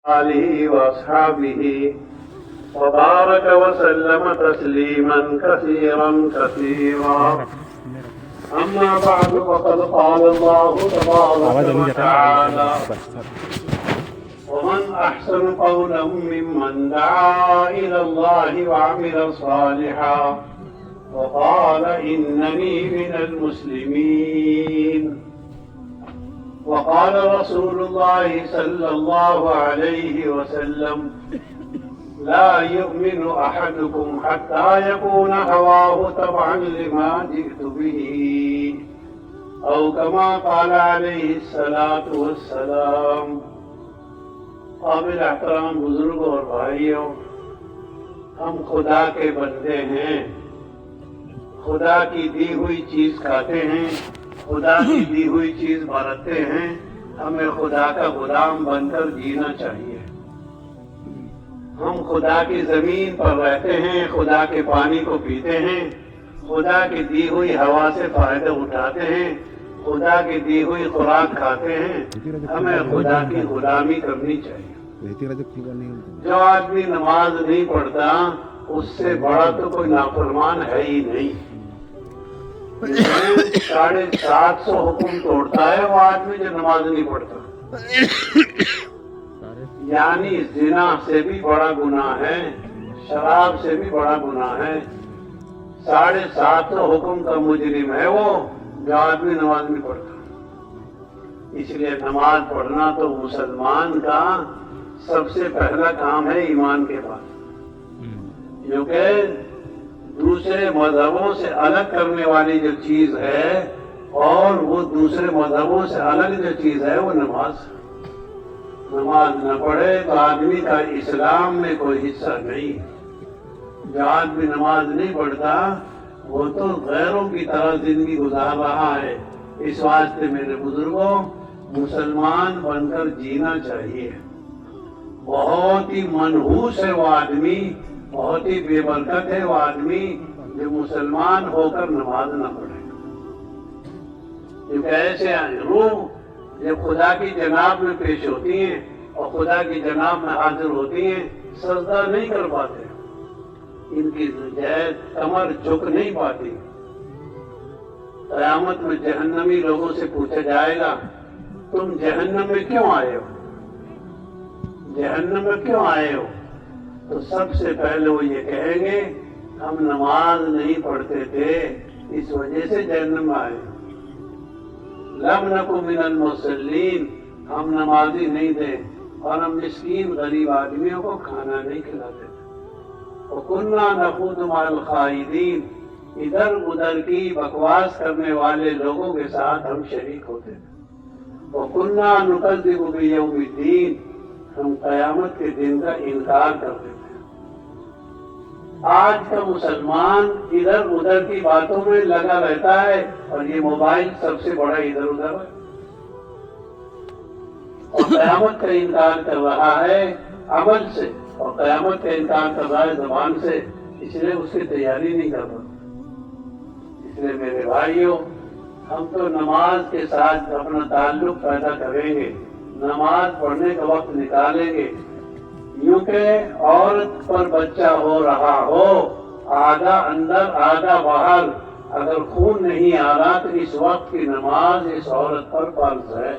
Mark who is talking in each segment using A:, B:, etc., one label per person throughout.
A: آله وأصحابه وبارك وسلم تسليما كثيرا كثيرا. أما بعد فقد قال الله تبارك وتعالى: ومن أحسن قولا ممن دعا إلى الله وعمل صالحا وقال إنني من المسلمين. وقال رسول الله صلى الله عليه وسلم: لا يؤمن أحدكم حتى يكون هواه تبعا لما جئت به، أو كما قال عليه الصلاة والسلام. قابل احترام بزرگوں اور بھائیوں، ہم خدا کے بندے ہیں، خدا کی دی ہوئی چیز کھاتے ہیں، خدا کی دی ہوئی چیز برتتے ہیں. ہمیں خدا کا غلام بن کر جینا چاہیے. ہم خدا کی زمین پر رہتے ہیں، خدا کے پانی کو پیتے ہیں، خدا کی دی ہوئی ہوا سے فائدہ اٹھاتے ہیں، خدا کی دی ہوئی خوراک کھاتے ہیں. ہمیں خدا کی غلامی کرنی چاہیے. جو آدمی نماز نہیں پڑھتا اس سے بڑا تو کوئی نافرمان ہے ہی نہیں. 750 حکم توڑتا ہے وہ آدمی جو نماز نہیں پڑھتا. یعنی زنا سے بھی بڑا گناہ ہے، شراب سے بھی بڑا گناہ ہے. 750 حکم کا مجرم ہے وہ جو آدمی نماز نہیں پڑھتا. اس لیے نماز پڑھنا تو مسلمان کا سب سے پہلا کام ہے ایمان کے بعد، کیونکہ دوسرے مذہبوں سے الگ کرنے والی جو چیز ہے اور وہ دوسرے مذہبوں سے الگ جو چیز ہے وہ نماز. نماز نہ پڑھے تو آدمی کا اسلام میں کوئی حصہ نہیں. جو آدمی نماز نہیں پڑھتا وہ تو غیروں کی طرح زندگی گزار رہا ہے. اس واسطے میرے بزرگوں، مسلمان بن کر جینا چاہیے. بہت ہی منحوس ہے وہ آدمی، بہت ہی بے برکت ہے وہ آدمی جو مسلمان ہو کر نماز نہ پڑھے. کیونکہ ایسے روح جب خدا کی جناب میں پیش ہوتی ہیں اور خدا کی جناب میں حاضر ہوتی ہیں، سجدہ نہیں کر پاتے، ان کی کمر جھک نہیں پاتی. قیامت میں جہنمی لوگوں سے پوچھا جائے گا تم جہنم میں کیوں آئے ہو، جہنم میں کیوں آئے ہو؟ تو سب سے پہلے وہ یہ کہیں گے ہم نماز نہیں پڑھتے تھے اس وجہ سے جہنم میں آئے. لم نکو من المصلین، ہم نمازی نہیں تھے اور ہم مسکین غریب آدمیوں کو کھانا نہیں کھلاتے تھے. وَكُنَّا نَخُوضُ مَعَ الْخَائِضِينَ، ادھر ادھر کی بکواس کرنے والے لوگوں کے ساتھ ہم شریک ہوتے تھے. وَكُنَّا نُكَذِّبُ بِيَوْمِ الدِّينِ، ہم قیامت کے دن کا انکار کرتے تھے. آج کا مسلمان ادھر ادھر کی باتوں میں لگا رہتا ہے اور یہ موبائل سب سے بڑا ادھر ادھر ہے، اور قیامت کا انکار کر رہا ہے عمل سے اور قیامت کا انکار کر رہا ہے زبان سے. اس لیے اس کی تیاری نہیں کر رہا. اس لیے میرے بھائیوں، ہم تو نماز کے ساتھ اپنا تعلق پیدا کریں گے، نماز پڑھنے کا وقت نکالیں گے. یوں کہ عورت پر بچہ ہو رہا ہو، آدھا اندر آدھا باہر، اگر خون نہیں آ رہا تو اس وقت کی نماز اس عورت پر فرض ہے.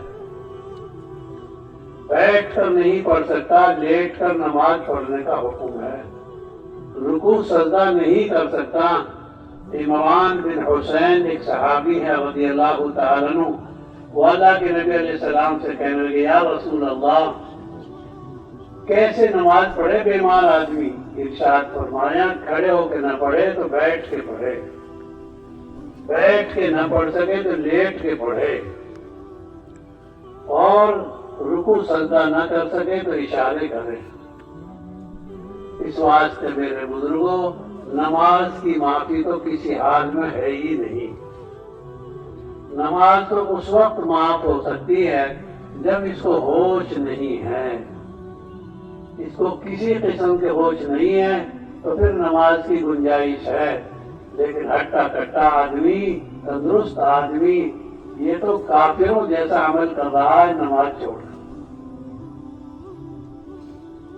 A: بیٹھ کر نہیں پڑھ سکتا، لیٹ کر نماز پڑھنے کا حکم ہے. رکوع سجدہ نہیں کر سکتا. عمران بن حسین ایک صحابی ہے رضی اللہ تعالیٰ عنہ، وہ اللہ کے نبی علیہ السلام سے کہنے لگے یا رسول اللہ کیسے نماز پڑھے بیمار آدمی؟ ارشاد فرمایا کھڑے ہو کے نہ پڑھے تو بیٹھ کے پڑھے، بیٹھ کے نہ پڑھ سکے تو لیٹ کے پڑھے، اور رکوع سجدہ نہ کر سکے تو اشارے کرے. اس واسطے میرے بزرگوں، نماز کی معافی تو کسی حال میں ہے ہی نہیں. نماز تو اس وقت معاف ہو سکتی ہے جب اس کو ہوش نہیں ہے. اس کو کسی قسم کے ہوش نہیں ہے تو پھر نماز کی گنجائش ہے. لیکن ہٹا کٹا آدمی، تندرست آدمی، یہ تو کافروں جیسا عمل کر رہا ہے نماز چھوڑ کر.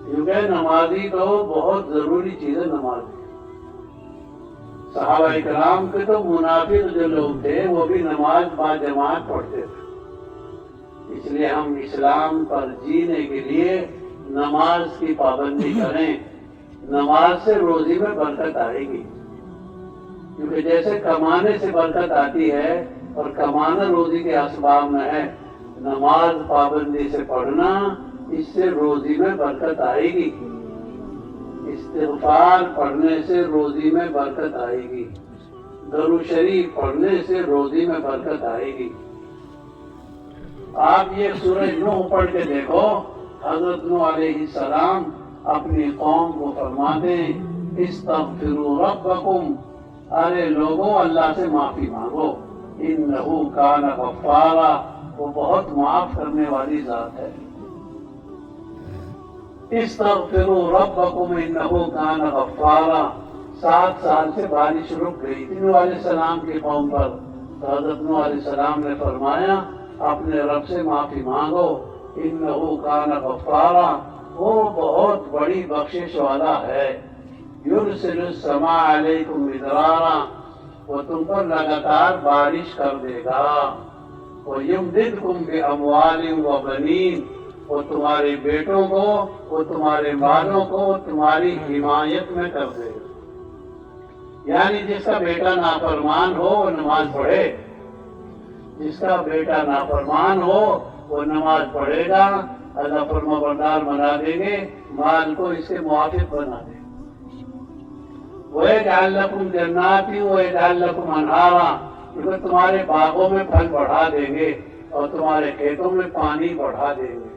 A: کیونکہ نمازی تو بہت ضروری چیز ہے نماز. صحابہ کرام کے تو منافق جو لوگ تھے وہ بھی نماز با جماعت پڑھتے تھے. اس لیے ہم اسلام پر جینے کے لیے نماز کی پابندی کریں. نماز سے روزی میں برکت آئے گی، کیونکہ جیسے کمانے سے برکت آتی ہے اور کمانا روزی کے اسباب میں ہے، نماز پابندی سے پڑھنا اس سے روزی میں برکت آئے گی. استغفار پڑھنے سے روزی میں برکت آئے گی. درود شریف پڑھنے سے روزی میں برکت آئے گی. آپ یہ سورہ نوح پڑھ کے دیکھو، حضرت نوح علیہ السلام اپنی قوم کو فرماتے ہیں استغفروا ربکم، ارے لوگوں اللہ سے معافی مانگو، انہ کان غفارا، وہ بہت معاف کرنے والی ذات ہے. استغفروا ربکم انہ کان غفارا. 7 سال سے بارش رک گئی تھی نوح علیہ السلام کی قوم پر. تو حضرت نوح علیہ السلام نے فرمایا اپنے رب سے معافی مانگو، انہ کان غفارا، وہ بہت بڑی بخشش والا ہے. یرسل السماء علیکم مدرارا، وہ تم پر لگاتار بارش کر دے گا. وَيُمْدِدْكُمْ بِأَمْوَالٍ وَبَنِينَ، وہ تمہارے بیٹوں کو، وہ تمہارے مالوں کو تمہاری حمایت میں کر دے گا. یعنی جس کا بیٹا نافرمان ہو وہ نماز پڑھے، جس کا بیٹا نافرمان ہو وہ نماز پڑھے گا، اللہ فرما بردار بنا دیں گے، مال کو اس کے موافق بنا دیں گے. وَيَجْعَلْ لَكُمْ جَنَّاتٍ وَيَجْعَلْ لَكُمْ أَنْهَارًا، کیونکہ تمہارے باغوں میں پھل بڑھا دیں گے اور تمہارے کھیتوں میں پانی بڑھا دیں گے.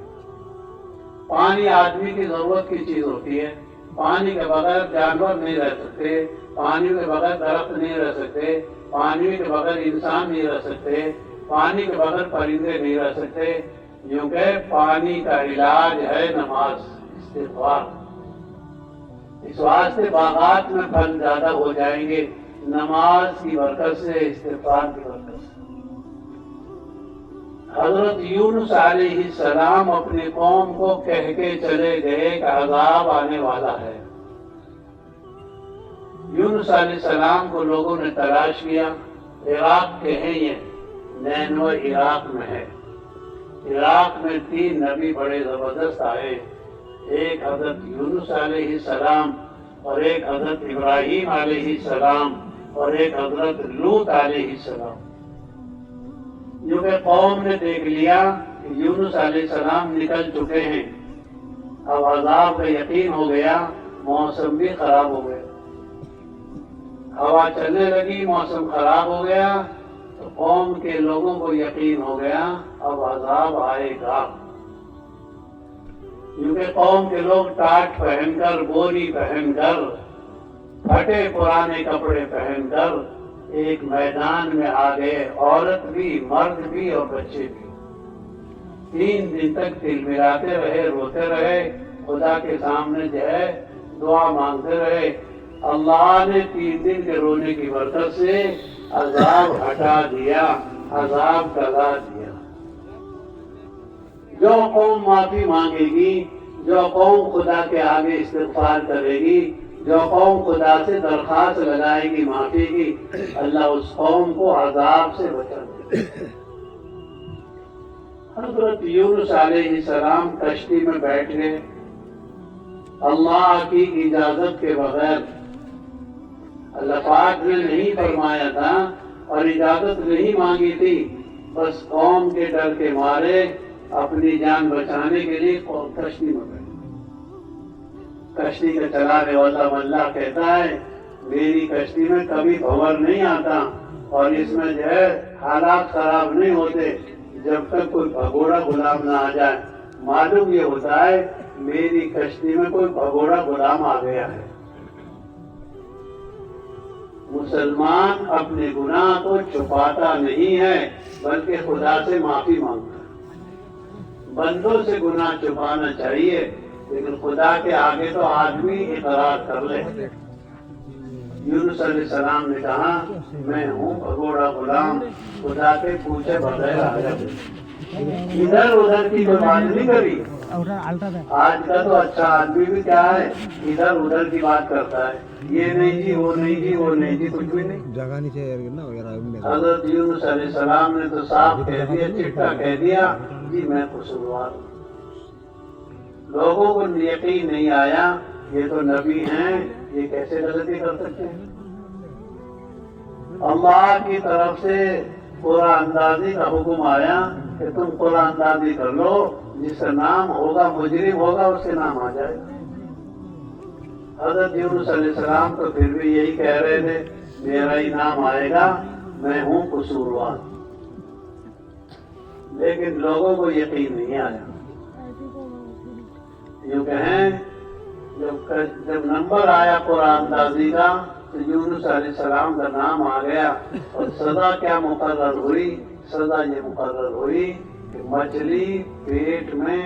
A: پانی آدمی کی ضرورت کی چیز ہوتی ہے. پانی کے بغیر جانور نہیں رہ سکتے، پانی کے بغیر درخت نہیں رہ سکتے، پانی کے بغیر انسان نہیں رہ سکتے، پانی کے بغیر پرندے نہیں رہ سکتے. کیونکہ پانی کا علاج ہے نماز، استغفار. اس واسطے باغات میں پھل زیادہ ہو جائیں گے نماز کی برکت سے، استغفار کی برکت سے. حضرت یونس علیہ السلام اپنی قوم کو کہہ کے چلے گئے کہ عذاب آنے والا ہے. یونس علیہ السلام کو لوگوں نے تلاش کیا. عراق کے ہیں یہ، نینوے عراق میں ہے. عراق میں 3 نبی بڑے زبردست آئے. ایک حضرت یونس علیہ السلام اور ایک حضرت ابراہیم علیہ السلام اور ایک حضرت لوط علیہ السلام. جو کہ قوم نے دیکھ لیا کہ یونس علیہ السلام نکل چکے ہیں، اب عذاب کا یقین ہو گیا، موسم بھی خراب ہو گیا، ہوا چلنے لگی، موسم خراب ہو گیا، تو قوم کے لوگوں کو یقین ہو گیا اب عذاب آئے گا. کیونکہ قوم کے لوگ ٹاٹ پہن کر، بوری پہن کر، پھٹے پرانے کپڑے پہن کر ایک میدان میں آ گئے، عورت بھی، مرد بھی اور بچے بھی. 3 دن تک تلملاتے رہے، روتے رہے، خدا کے سامنے جو ہے دعا مانگتے رہے. اللہ نے 3 دن کے رونے کی برکت سے عذاب ہٹا دیا، عذاب ٹلا دیا. جو قوم معافی مانگے گی، جو قوم خدا کے آگے استغفار کرے گی، جو قوم خدا سے درخواست لگائے گی معافی کی، اللہ اس قوم کو عذاب سے بچا دے. حضرت یونس علیہ السلام کشتی میں بیٹھ گئے اللہ کی اجازت کے بغیر. اللہ پاک نے نہیں فرمایا تھا اور اجازت نہیں مانگی تھی، بس قوم کے ڈر کے مارے اپنی جان بچانے کے لیے کشتی میں بیٹھے. کشتی کا چلانے والا اللہ کہتا ہے میری کشتی میں کبھی بھنور نہیں آتا اور اس میں جو ہے حالات خراب نہیں ہوتے جب تک کوئی بھگوڑا غلام نہ آ جائے. معلوم یہ ہوتا ہے میری کشتی میں کوئی بھگوڑا غلام آ گیا ہے. مسلمان اپنے گناہ کو چھپاتا نہیں ہے بلکہ خدا سے معافی مانگتا ہے. بندوں سے گناہ چھپانا چاہیے لیکن خدا کے آگے تو آدمی اقرار کر لے. یونس علیہ السلام نے کہا میں ہوں بھگوڑا غلام، خدا کے پوچھے بغیر آ جاؤ. ادھر ادھر کی کوئی بات نہیں کری، آج کا تو اچھا آدمی بھی کیا ہے، ادھر ادھر کی بات کرتا ہے، یہ نہیں جی وہ نہیں جی وہ نہیں جی، کچھ بھی نہیں۔ حضرت یونس علیہ السلام نے تو صاف کہہ دیا، چٹا کہہ دیا جی میں قصوروار ہوں۔ لوگوں کو یقین نہیں آیا یہ تو نبی ہیں، یہ کیسے غلطی کر سکتے ہیں۔ اللہ کی طرف سے قرآن اندازی کا حکم آیا کہ تم قرآن اندازی کر لو، جس کا نام ہوگا مجرم ہوگا اس کے نام آ جائے۔ حضرت یونس علیہ السلام تو پھر بھی یہی کہہ رہے تھے میرا ہی نام آئے گا، میں ہوں قصوروار، لیکن لوگوں کو یقین نہیں آیا۔ یوں کہیں جب نمبر آیا قرآن اندازی کا تو یونس علیہ السلام کا نام آ گیا، اور سزا کیا مقرر ہوئی؟ سزا یہ مقرر ہوئی کہ مچھلی پیٹ میں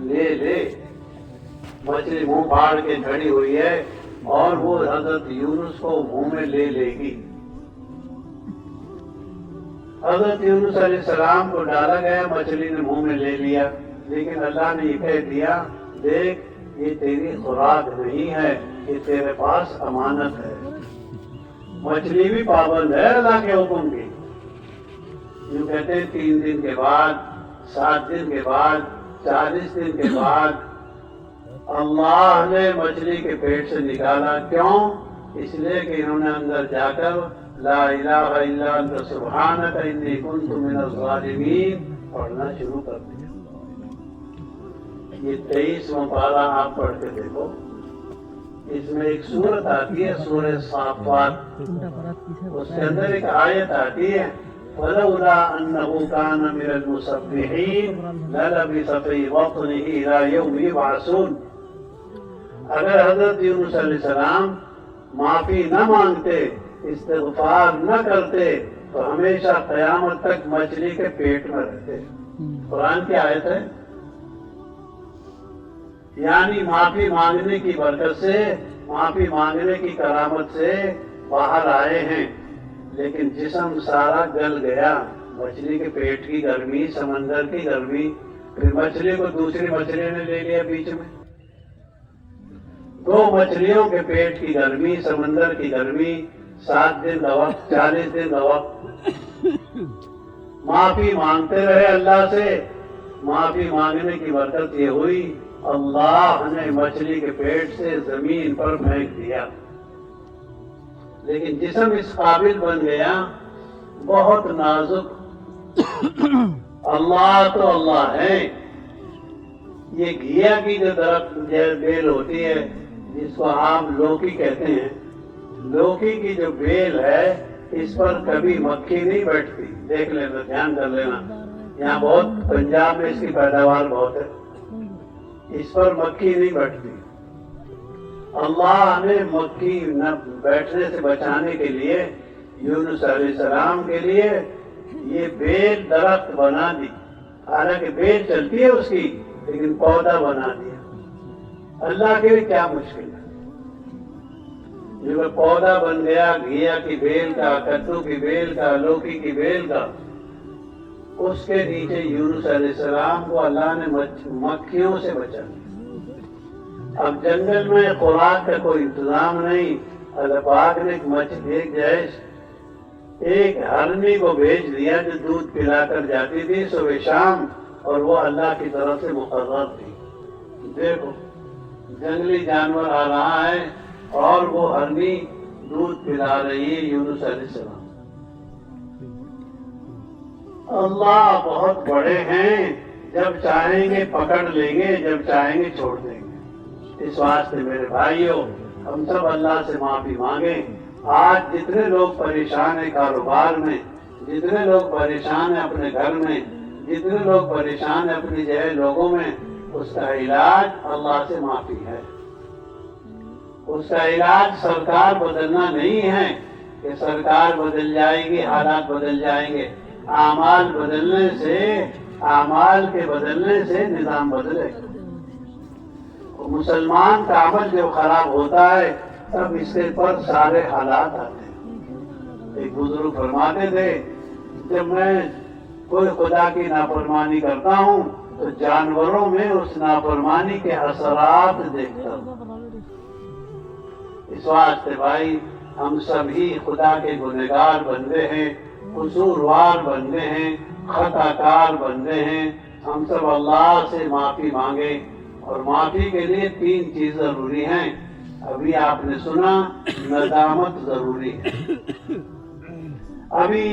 A: لے لے، مچھلی منہ پھاڑ کے کھڑی ہوئی ہے اور وہ حضرت یونس کو منہ میں لے لے گی۔ حضرت یونس علیہ السلام کو ڈالا گیا، مچھلی نے منہ میں لے لیا، لیکن اللہ نے یہ کہہ دیا دیکھ یہ تیری خوراک نہیں ہے، یہ تیرے پاس امانت ہے۔ مچھلی بھی پابند ہے اللہ کے حکم کی۔ یوں کہتے ہیں 3 دن کے بعد، 7 دن کے بعد، 40 دن کے بعد اللہ نے مچھلی کے پیٹ سے نکالا۔ کیوں؟ اس لیے کہ انہوں نے اندر جا کر لا الہ الا انت سبحانک انی کنت من الظالمین پڑھنا شروع کر دیا۔ یہ 23واں پارہ آپ پڑھ کے دیکھو، اس میں ایک سورت آتی ہے سورہ صافات، اس کے اندر ایک آیت آتی ہے فَلَوْلَا أَنَّهُ كَانَ مِنَ الْمُسَبِّحِينَ لَلَبِثَ فِي بَطْنِهِ إِلَى يَوْمِ يُبْعَثُونَ۔ اگر حضرت یونس علیہ السلام معافی نہ مانگتے، استغفار نہ کرتے تو ہمیشہ قیامت تک مچھلی کے پیٹ میں رہتے۔ قرآن کی آیت ہے، یعنی معافی مانگنے کی برکت سے، معافی مانگنے کی کرامت سے باہر آئے ہیں، لیکن جسم سارا گل گیا۔ مچھلی کے پیٹ کی گرمی، سمندر کی گرمی، پھر مچھلی کو دوسری مچھلی نے لے لیا بیچ میں، 2 مچھلیوں کے پیٹ کی گرمی، سمندر کی گرمی، 7 دن کا وقت، 40 دن کا وقت۔ معافی مانگتے رہے اللہ سے، معافی مانگنے کی برکت یہ ہوئی اللہ نے مچھلی کے پیٹ سے زمین پر پھینک دیا، لیکن جسم اس قابل بن گیا، بہت نازک۔ اللہ تو اللہ ہے۔ یہ گھیا کی جو درخت بیل ہوتی ہے جس کو آپ لوکی کہتے ہیں، لوکی کی جو بیل ہے اس پر کبھی مکھی نہیں بیٹھتی، دیکھ لینا، دھیان کر لینا، یہاں بہت پنجاب میں اس کی پیداوار بہت ہے، اس پر مکھی نہیں بیٹھتی۔ اللہ نے مکھی نہ بیٹھنے سے بچانے کے لیے یونس علیہ السلام کے لیے یہ بیل درخت بنا دی، حالانکہ بیل چلتی ہے اس کی، لیکن پودا بنا دیا۔ اللہ کے لیے کیا مشکل ہے، جو پودا بن گیا گھیا کی بیل کا، کدو کی بیل کا، لوکی کی بیل کا، اس کے نیچے یونس علیہ السلام کو اللہ نے مکھیوں سے بچا دیا۔ اب جنگل میں خوراک کا کوئی انتظام نہیں، اللہ پاک نے ایک ہرنی کو بھیج دیا جو دودھ پلا کر جاتی تھی صبح شام، اور وہ اللہ کی طرف سے مقرر تھی۔ دیکھو جنگلی جانور آ رہا ہے اور وہ ہرنی دودھ پلا رہی ہے یونس علیہ السلام۔ اللہ بہت بڑے ہیں، جب چاہیں گے پکڑ لیں گے، جب چاہیں گے چھوڑ دیں گے۔ اس واسطے میرے بھائیوں، ہم سب اللہ سے معافی مانگیں۔ آج جتنے لوگ پریشان ہیں کاروبار میں، جتنے لوگ پریشان ہیں اپنے گھر میں، جتنے لوگ پریشان ہیں اپنی جگہ لوگوں میں، اس کا علاج اللہ سے معافی ہے۔ اس کا علاج سرکار بدلنا نہیں ہے کہ سرکار بدل جائے گی، حالات بدل جائیں گے۔ اعمال بدلنے سے، اعمال کے بدلنے سے نظام بدلے گا۔ مسلمان کا عمل جب خراب ہوتا ہے تب اس کے پر سارے حالات آتے ہیں۔ ایک بزرگ فرماتے تھے جب میں کوئی خدا کی نافرمانی کرتا ہوں تو جانوروں میں اس نافرمانی کے اثرات دیکھتا ہوں۔ اس واسطے بھائی ہم سبھی خدا کے گنہگار بندے ہیں، قصوروار بندے ہیں، خطا کار بندے ہیں۔ ہم سب اللہ سے معافی مانگے، اور معافی کے لیے 3 چیز ضروری ہیں۔ ابھی آپ نے سنا، ندامت ضروری ہے۔ ابھی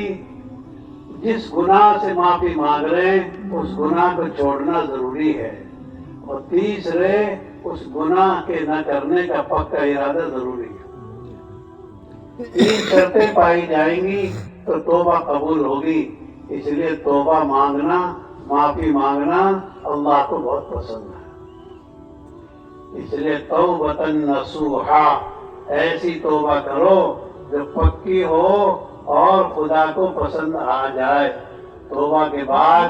A: جس گناہ سے معافی مانگ رہے ہیں اس گناہ کو چھوڑنا ضروری ہے، اور تیسرے اس گناہ کے نہ کرنے کا پکا ارادہ ضروری ہے۔ 3 شرطیں پائی جائیں گی تو توبہ قبول ہوگی۔ اس لیے توبہ مانگنا، معافی مانگنا اللہ کو بہت پسند ہے۔ اس لیے توبۃ نصوحا، ایسی توبہ کرو جو پکی ہو اور خدا کو پسند آ جائے۔ توبہ کے بعد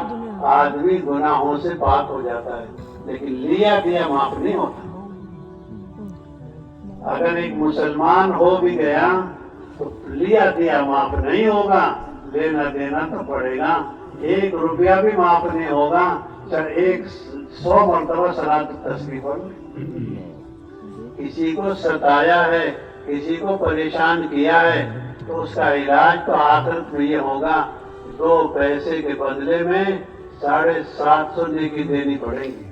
A: آدمی گناہوں سے پاک ہو جاتا ہے، لیکن لیا دیا معاف نہیں ہوتا۔ اگر ایک مسلمان ہو بھی گیا تو لیا دیا معاف نہیں ہوگا، لینا دینا تو پڑے گا۔ 1 روپیہ بھی معاف نہیں ہوگا، چاہے 100 مرتبہ صلاۃ التسبیح پڑھ لے۔ کسی کو ستایا ہے، کسی کو پریشان کیا ہے، تو اس کا علاج تو آخرت میں یہ ہوگا، 2 پیسے کے بدلے میں 750 نیکی دینی پڑے گی۔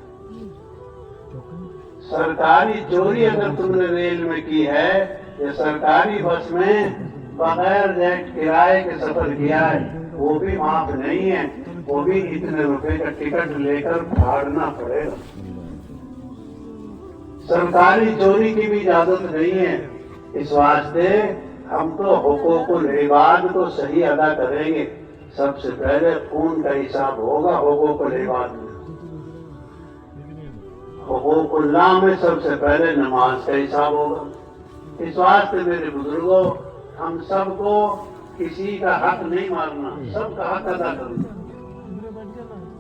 A: سرکاری چوری اگر تم نے ریل میں کی ہے یا سرکاری بس میں بغیر جیٹ کرائے کے سفر کیا ہے، وہ بھی معاف نہیں ہے، وہ بھی اتنے روپے کا ٹکٹ لے کر پھاڑنا پڑے گا۔ سرکاری چوری کی بھی اجازت نہیں ہے۔ اس واسطے ہم تو حقوق العباد کو صحیح ادا کریں گے۔ سب سے پہلے خون کا حساب ہوگا حقوق العباد میں۔ حقوق اللہ میں سب سے پہلے نماز کا حساب ہوگا۔ اس واسطے میرے بزرگوں، ہم سب کو کسی کا حق نہیں مارنا، سب کا حق ادا کرنا۔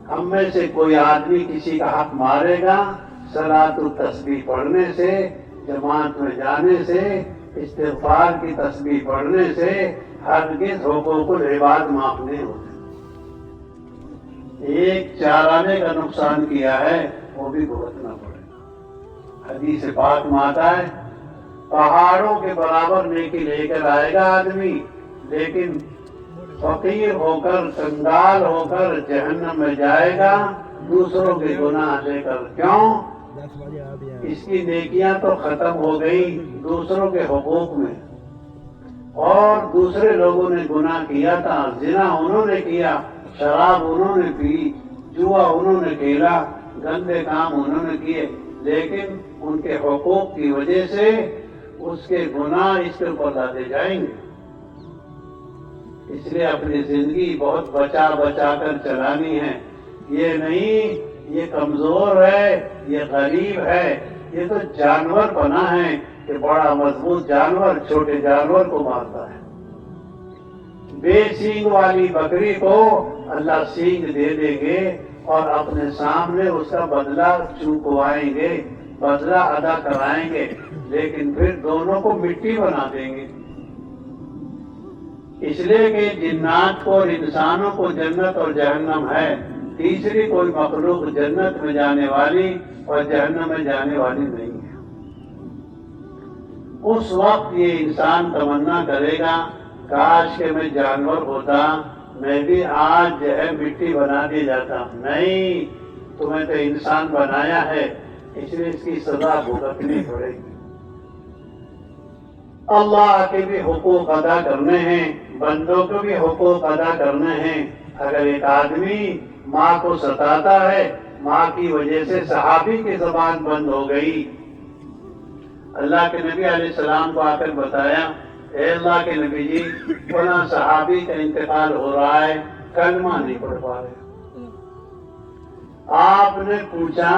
A: ہم میں سے کوئی آدمی کسی کا حق مارے گا، صلاۃ التسبیح پڑھنے سے، جماعت میں جانے سے، استغفار کی تسبیح پڑھنے سے ہرگز حقوق العباد معاف نہیں ہوتے۔ ایک چارانے کا نقصان کیا ہے وہ بھی بھگتنا پڑے گا۔ حدیث پاک میں آتا ہے، پہاڑوں کے برابر نیکی لے کر آئے گا آدمی، لیکن فقیر ہو کر، کنگال ہو کر جہنم میں جائے گا دوسروں کے گناہ لے کر۔ کیوں؟ اس کی نیکیاں تو ختم ہو گئی دوسروں کے حقوق میں، اور دوسرے لوگوں نے گناہ کیا تھا، زنا انہوں نے کیا، شراب انہوں نے پی، جوا انہوں نے کھیلا، گندے کام انہوں نے کیے، لیکن ان کے حقوق کی وجہ سے اس کے گناہ اس کے اوپر لاتے جائیں گے۔ اس لیے اپنی زندگی بہت بچا بچا کر چلانی ہے۔ یہ نہیں یہ کمزور ہے، یہ غریب ہے، یہ تو جانور بنا ہے کہ بڑا مضبوط جانور چھوٹے جانور کو مارتا ہے۔ بے سینگ والی بکری کو اللہ سینگ دے دیں گے اور اپنے سامنے اس کا بدلہ چوکوائیں گے، بدلہ ادا کرائیں گے، لیکن پھر دونوں کو مٹی بنا دیں گے۔ اس لیے کہ جنات کو اور انسانوں کو جنت اور جہنم ہے، تیسری کوئی مخلوق جنت میں جانے والی اور جہنم میں جانے والی نہیں ہے۔ اس وقت یہ انسان تمنا کرے گا، کاش کہ میں جانور ہوتا، میں بھی آج جو ہے مٹی بنا دی جاتا۔ نہیں، تمہیں تو انسان بنایا ہے، اس لیے اس کی سزا بھگتنی پڑے گی۔ اللہ کے بھی حقوق ادا کرنے ہیں، بندوں کو بھی حقوق ادا کرنے ہیں۔ اگر ایک آدمی ماں کو ستاتا ہے، ماں کی وجہ سے صحابی کی زبان بند ہو گئی، اللہ کے نبی علیہ السلام کو آ کر بتایا، اے اللہ کے نبی جی، فلاں صحابی کا انتقال ہو رہا ہے، کلمہ نہیں پڑھ پا رہے۔ آپ نے پوچھا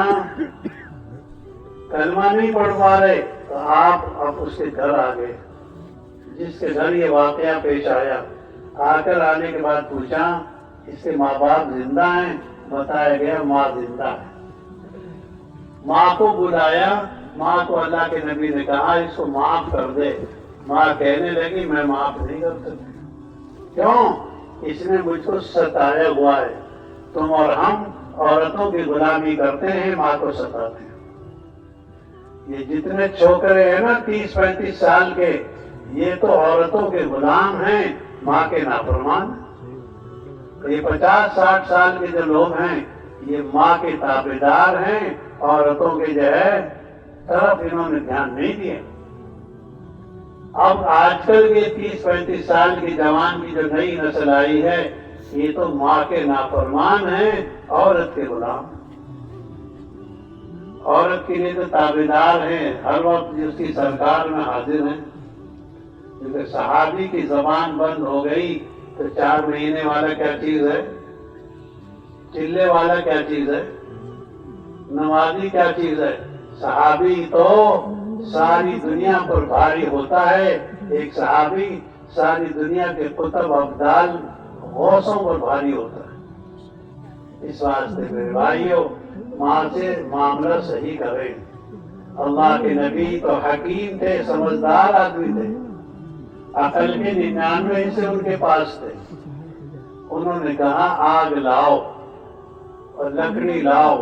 A: کلمہ نہیں پڑھ پا رہے، تو آپ اب اس کے گھر آ گئے، جس کے گھر یہ واقعہ پیش آیا۔ آ کر آنے کے بعد پوچھا اس کے ماں باپ زندہ ہیں؟ بتایا گیا ماں زندہ ہے۔ ماں کو بلایا، ماں کو اللہ کے نبی نے کہا اس کو معاف کر دے۔ ماں کہنے لگی میں معاف نہیں کر سکتی۔ کیوں؟ اس نے مجھ کو ستایا ہوا ہے، تم اور ہم عورتوں کی غلامی کرتے ہیں، ماں کو ستاتے ہیں۔ یہ جتنے چھوکرے ہیں نا 30-35 سال کے، یہ تو عورتوں کے غلام ہیں، ماں کے نافرمان۔ یہ 50-60 سال کے جو لوگ ہیں یہ ماں کے تابعدار ہیں، عورتوں کے جو ہے طرف انہوں نے دھیان نہیں دیا۔ اب آج کل کے 30-35 سال کی جوان کی جو نئی نسل آئی ہے، یہ تو ماں کے نافرمان ہیں، عورت کے غلام، عورت کے لیے تو تابعدار ہیں، ہر وقت اس کی سرکار میں حاضر ہیں۔ کیونکہ صحابی کی زبان بند ہو گئی تو 4 مہینے والا کیا چیز ہے، چلے والا کیا چیز ہے، نمازی کیا چیز ہے۔ صحابی تو ساری دنیا پر بھاری ہوتا ہے، ایک صحابی ساری دنیا کے قطب ابدال غوثوں پر بھاری ہوتا ہے۔ اس واسطے میرے بھائیوں، ماں سے معاملہ صحیح کریں۔ اللہ کے نبی تو حکیم تھے، سمجھدار آدمی تھے، عقل کے 99 سے ان کے پاس تھے۔ انہوں نے کہا آگ لاؤ اور لکڑی لاؤ،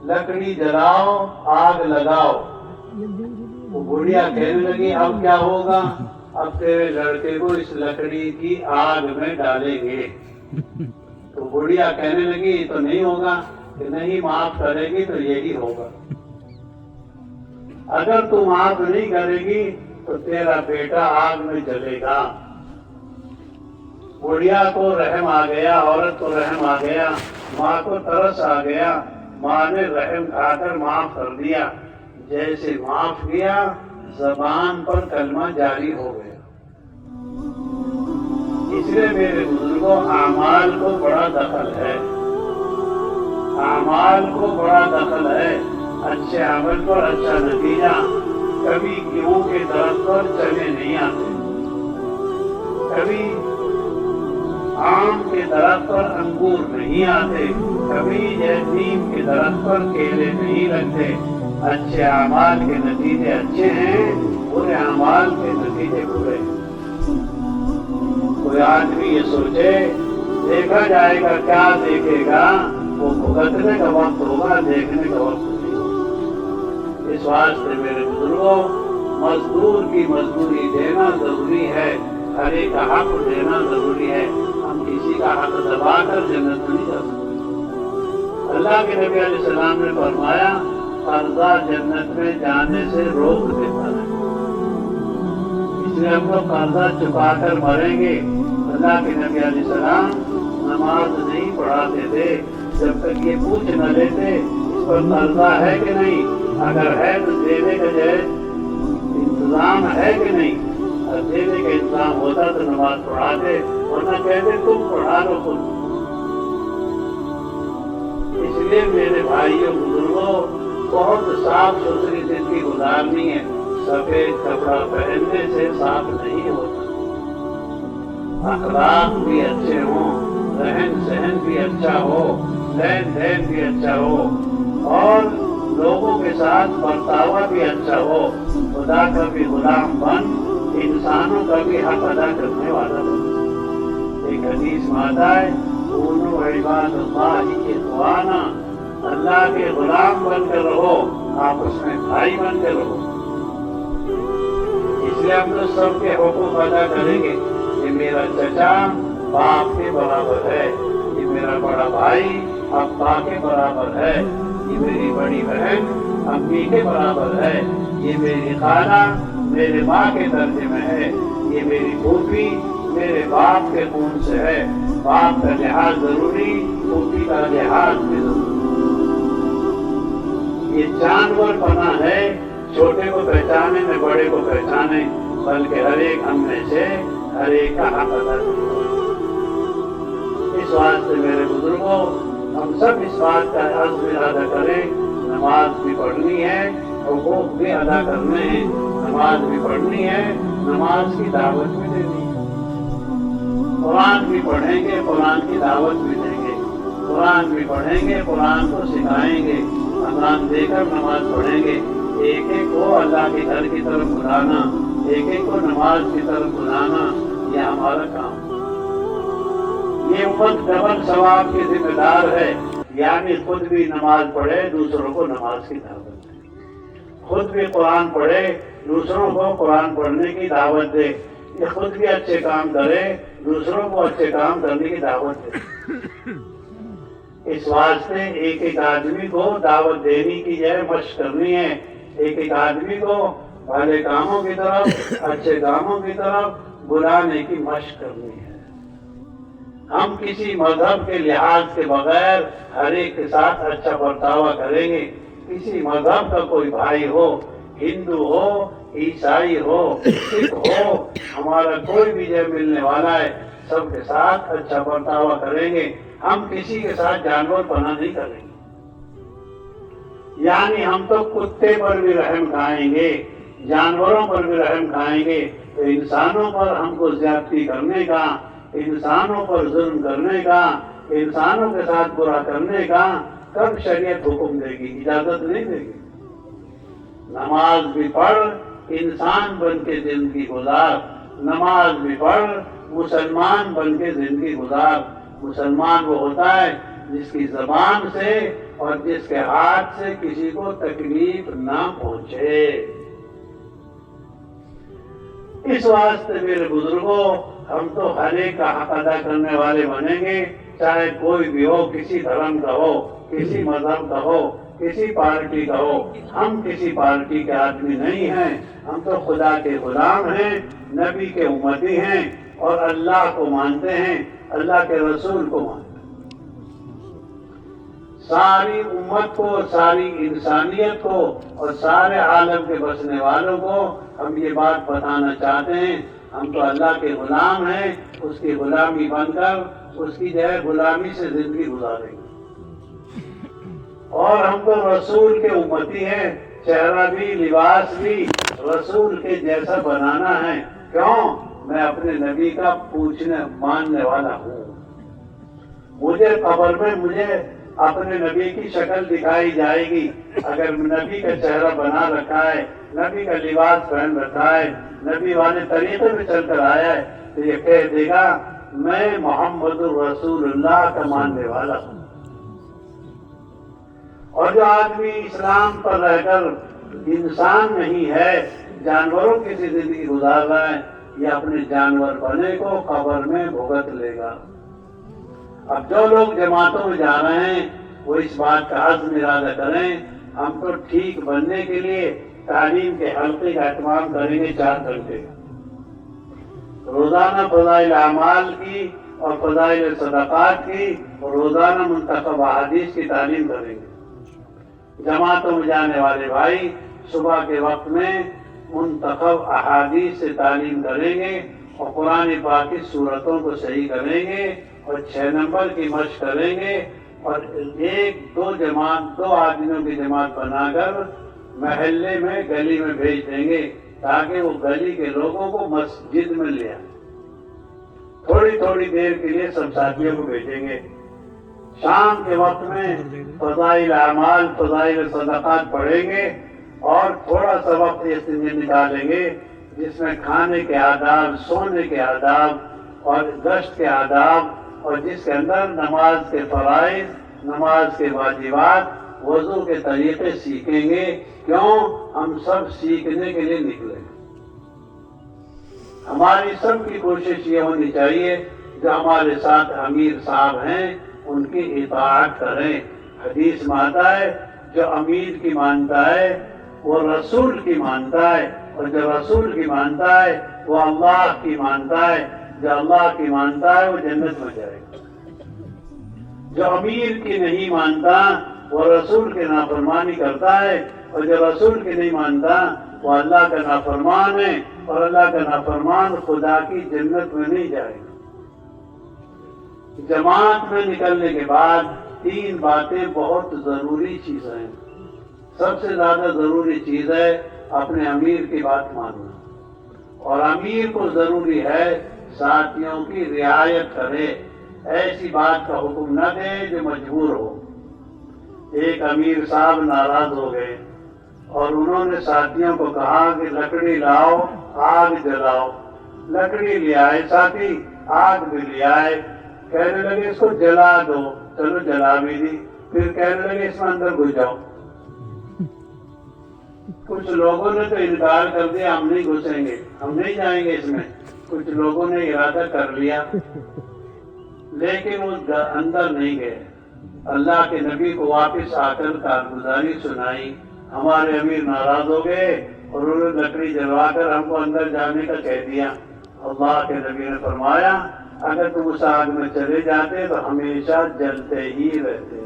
A: لکڑی جلاؤ، آگ لگاؤ۔ وہ بڑھیا کہنے لگی اب کیا ہوگا، اب تیرے لڑکے کو اس لکڑی کی آگ میں ڈالیں گے۔ تو بڑھیا کہنے لگی یہ تو نہیں ہوگا، کہ نہیں معاف کرے گی تو یہی ہوگا، اگر تو معاف نہیں کرے گی تو تیرا بیٹا آگ میں جلے گا۔ بڑھیا کو رحم آ گیا، عورت کو رحم آ گیا، ماں کو ترس آ گیا، ماں نے رحم کھا کر معاف کر دیا۔ جیسے معاف کیا، زبان پر کلمہ جاری ہو گیا۔ اس لیے میرے بزرگوں، اعمال کو بڑا دخل ہے، اعمال کو بڑا دخل ہے۔ اچھے عمل پر اچھا نتیجہ۔ کبھی گیہوں کے درخت پر چنے نہیں آتے، کبھی آم کے درخت پر انگور نہیں آتے، کبھی نیم کے درخت پر کیلے نہیں لگتے۔ اچھے اعمال کے نتیجے اچھے ہیں، برے اعمال کے نتیجے برے ہیں۔ کوئی آدمی یہ سوچے دیکھا جائے گا، کیا دیکھے گا، وہ بھگتنے کا وقت ہوگا، دیکھنے کا وقت نہیں ہوگا۔ اس واسطے میرے بزرگوں، مزدور کی مزدوری دینا ضروری ہے، ہر ایک کا حق دینا ضروری ہے۔ ہم کسی کا حق دبا کر جنت نہیں جا سکتے۔ اللہ کے نبی علیہ السلام نے فرمایا قرضہ جنت میں جانے سے روک دیتا ہے، اس لیے ہم لوگ قرضہ چکا کر مریں گے۔ اللہ کے نبی علیہ السلام نماز نہیں پڑھاتے تھے جب تک یہ پوچھ نہ لیتے اس پر قرضہ ہے کہ نہیں، اگر ہے تو دینے کا جو انتظام ہے کہ نہیں۔ اگر دینے کا انتظام ہوتا تو نماز پڑھاتے، ورنہ کہتے تم پڑھا لو خود۔ اس لیے میرے بھائیوں بزرگوں، بہت صاف ستھری زندگی گزارنی ہے۔ سفید کپڑا پہننے سے صاف نہیں ہوتا، اخلاق بھی اچھے ہوں، رہن سہن بھی اچھا ہو، لین دین بھی اچھا ہو، اور لوگوں کے ساتھ برتاوا بھی اچھا ہو۔ خدا کا بھی غلام بن، انسانوں کا بھی حق ادا کرنے والا بن۔ ایک حدیث میں آتا ہے کونوا عباد اللہ اخوانا، اللہ کے غلام بن کر رہو، آپس میں بھائی بن کر رہو۔ اس لیے ہم تو سب کے حقوق ادا کریں گے۔ یہ میرا چچا باپ کے برابر ہے، یہ میرا بڑا بھائی ابا کے برابر ہے، یہ میری بڑی بہن امی کے برابر ہے، یہ میری خالہ میرے ماں کے درجے میں ہے، یہ میری پھوپھی میرے باپ کے خون سے ہے۔ باپ کا لحاظ ضروری، پھوپھی کا لحاظ بھی ضروری۔ یہ جانور پنا ہے، چھوٹے کو پہچانے میں بڑے کو پہچانے، بلکہ ہر ایک ہم میں سے ہر ایک کا حق ادا کرنا۔ اس واسطے میرے بزرگوں، ہم سب اس بات کا عزم ارادہ کریں، نماز بھی پڑھنی ہے، حقوق بھی ادا کرنے ہیں، نماز بھی پڑھنی ہے، نماز کی دعوت بھی دینی ہے، قرآن بھی پڑھیں گے، قرآن کی دعوت بھی دیں گے، قرآن بھی پڑھیں گے، قرآن کو سکھائیں گے، اذان دے کر نماز پڑھیں گے۔ ایک ایک کو اللہ کے گھر کی طرف بلانا، ایک ایک کو نماز کی طرف بلانا، یہ ہمارا کام۔ یہ امت ڈبل ثواب کی ذمہ دار ہے۔ یعنی خود بھی نماز پڑھے دوسروں کو نماز کی دعوت دے، خود بھی قرآن پڑھے دوسروں کو قرآن پڑھنے کی دعوت دے، یہ خود بھی اچھے کام کرے دوسروں کو اچھے کام کرنے کی دعوت دے۔ اس واسطے ایک ایک آدمی کو دعوت دینے کی جو ہے مشق کرنی ہے، ایک ایک آدمی کو بھلے کاموں کی طرف اچھے کاموں کی طرف بلانے کی مشق کرنی ہے۔ ہم کسی مذہب کے لحاظ کے بغیر ہر ایک کے ساتھ اچھا برتاوا کریں گے۔ کسی مذہب کا کوئی بھائی ہو، ہندو ہو، عیسائی ہو، سکھ ہو، ہمارا کوئی بھی جو ملنے والا ہے سب کے ساتھ اچھا برتاوا کریں گے۔ ہم کسی کے ساتھ جانور پناہ نہیں کریں گے، یعنی ہم تو کتے پر بھی رحم کھائیں گے، جانوروں پر بھی رحم کھائیں گے، تو انسانوں پر ہم کو زیادتی کرنے کا، انسانوں پر ظلم کرنے کا، انسانوں کے ساتھ برا کرنے کا کب شریعت حکم دے گی؟ اجازت نہیں دے گی۔ نماز بھی پڑھ انسان بن کے زندگی گزار، نماز بھی پڑھ مسلمان بن کے زندگی گزار۔ مسلمان وہ ہوتا ہے جس کی زبان سے اور جس کے ہاتھ سے کسی کو تکلیف نہ پہنچے۔ اس واسطے میرے بزرگوں، ہم تو ہر ایک کا حق ادا کرنے والے بنیں گے، چاہے کوئی بھی ہو، کسی دھرم کا ہو، کسی مذہب کا ہو، کسی پارٹی کا ہو۔ ہم کسی پارٹی کے آدمی نہیں ہیں، ہم تو خدا کے غلام ہیں، نبی کے امتی ہیں، اور اللہ کو مانتے ہیں، اللہ کے رسول کو مانتے ہیں۔ ساری امت کو، ساری انسانیت کو اور سارے عالم کے بسنے والوں کو ہم یہ بات بتانا چاہتے ہیں، ہم تو اللہ کے غلام ہیں، اس کی غلامی بن کر اس کی جو ہے غلامی سے زندگی گزاریں گے۔ اور ہم تو رسول کے امتی ہیں، چہرہ بھی لباس بھی رسول کے جیسا بنانا ہے۔ کیوں؟ میں اپنے نبی کا پوچھنے ماننے والا ہوں۔ مجھے قبر میں مجھے اپنے نبی کی شکل دکھائی جائے گی، اگر نبی کا چہرہ بنا رکھا ہے، نبی کا لباس پہن رکھا ہے، نبی والے طریقے میں چل کر آیا ہے، تو یہ کہہ دے گا میں محمد الرسول اللہ کا ماننے والا ہوں۔ اور جو آدمی اسلام پر رہ کر انسان نہیں ہے، جانوروں کی سی زندگی گزار رہا ہے، یہ اپنے جانور بنے کو قبر میں بھگت لے گا۔ اب جو لوگ جماعتوں میں جا رہے ہیں وہ اس بات کا عزم ارادہ کریں، ہم تو ٹھیک بننے کے لیے تعلیم کے حلقے کا اہتمام کریں گے 4 گھنٹے، روزانہ فضائل اعمال کی اور فضائل صدقات کی اور روزانہ منتخب احادیث کی تعلیم کریں گے۔ جماعتوں میں جانے والے بھائی صبح کے وقت میں منتخب احادیث سے تعلیم کریں گے اور قرآن پاک کی صورتوں کو صحیح کریں گے اور 6 نمبر کی مشق کریں گے، اور 1-2 آدمیوں کی جماعت بنا کر محلے میں گلی میں بھیج دیں گے تاکہ وہ گلی کے لوگوں کو مسجد میں لے آئیں۔ تھوڑی تھوڑی دیر کے لیے سب ساتھیوں کو بھیجیں گے۔ شام کے وقت میں فضائل اعمال، فضائل صدقات پڑھیں گے اور تھوڑا سا وقت اس میں نکالیں گے جس میں کھانے کے آداب، سونے کے آداب اور گشت کے آداب، اور جس کے اندر نماز کے فرائض، نماز کے واجبات، وضو کے طریقے سیکھیں گے۔ کیوں؟ ہم سب سیکھنے کے لیے نکلے۔ ہماری سب کی کوشش یہ ہونی چاہیے جو ہمارے ساتھ امیر صاحب ہیں ان کی اطاعت کریں۔ حدیث میں آتا ہے جو امیر کی مانتا ہے وہ رسول کی مانتا ہے، اور جو رسول کی مانتا ہے وہ اللہ کی مانتا ہے، جو اللہ کی مانتا ہے وہ جنت میں جائے گا۔ جو امیر کی نہیں مانتا وہ رسول کی نافرمانی کرتا ہے، اور جو رسول کی نہیں مانتا وہ اللہ کا نافرمان ہے، اور اللہ کا نافرمان خدا کی جنت میں نہیں جائے گا۔ جماعت میں نکلنے کے بعد 3 باتیں بہت ضروری چیزیں ہیں۔ سب سے زیادہ ضروری چیز ہے اپنے امیر کی بات ماننا، اور امیر کو ضروری ہے ساتھیوں کی رعایت کرے، ایسی بات کا حکم نہ دے جو مجبور ہو۔ ایک امیر صاحب ناراض ہو گئے اور انہوں نے ساتھیوں کو کہا کہ لکڑی لاؤ، آگ جلاؤ۔ لکڑی لے آئے ساتھی، آگ بھی لے آئے، کہنے لگے اس کو جلا دو۔ چلو جلا بھی دی، پھر کہنے لگے اس میں اندر گھس جاؤ. کچھ لوگوں نے تو انکار کر دیا، ہم نہیں گھسیں گے، ہم نہیں جائیں گے اس میں. کچھ لوگوں نے ارادہ کر لیا لیکن وہ اندر نہیں گئے. اللہ کے نبی کو واپس آ کر کارگزاری سنائی. ہمارے امیر ناراض ہو گئے اور انہوں نے لکڑی جلوا کر ہم کو اندر جانے کا کہہ دیا. اللہ کے نبی نے فرمایا اگر تم اس آگ میں چلے جاتے تو ہمیشہ جلتے ہی رہتے.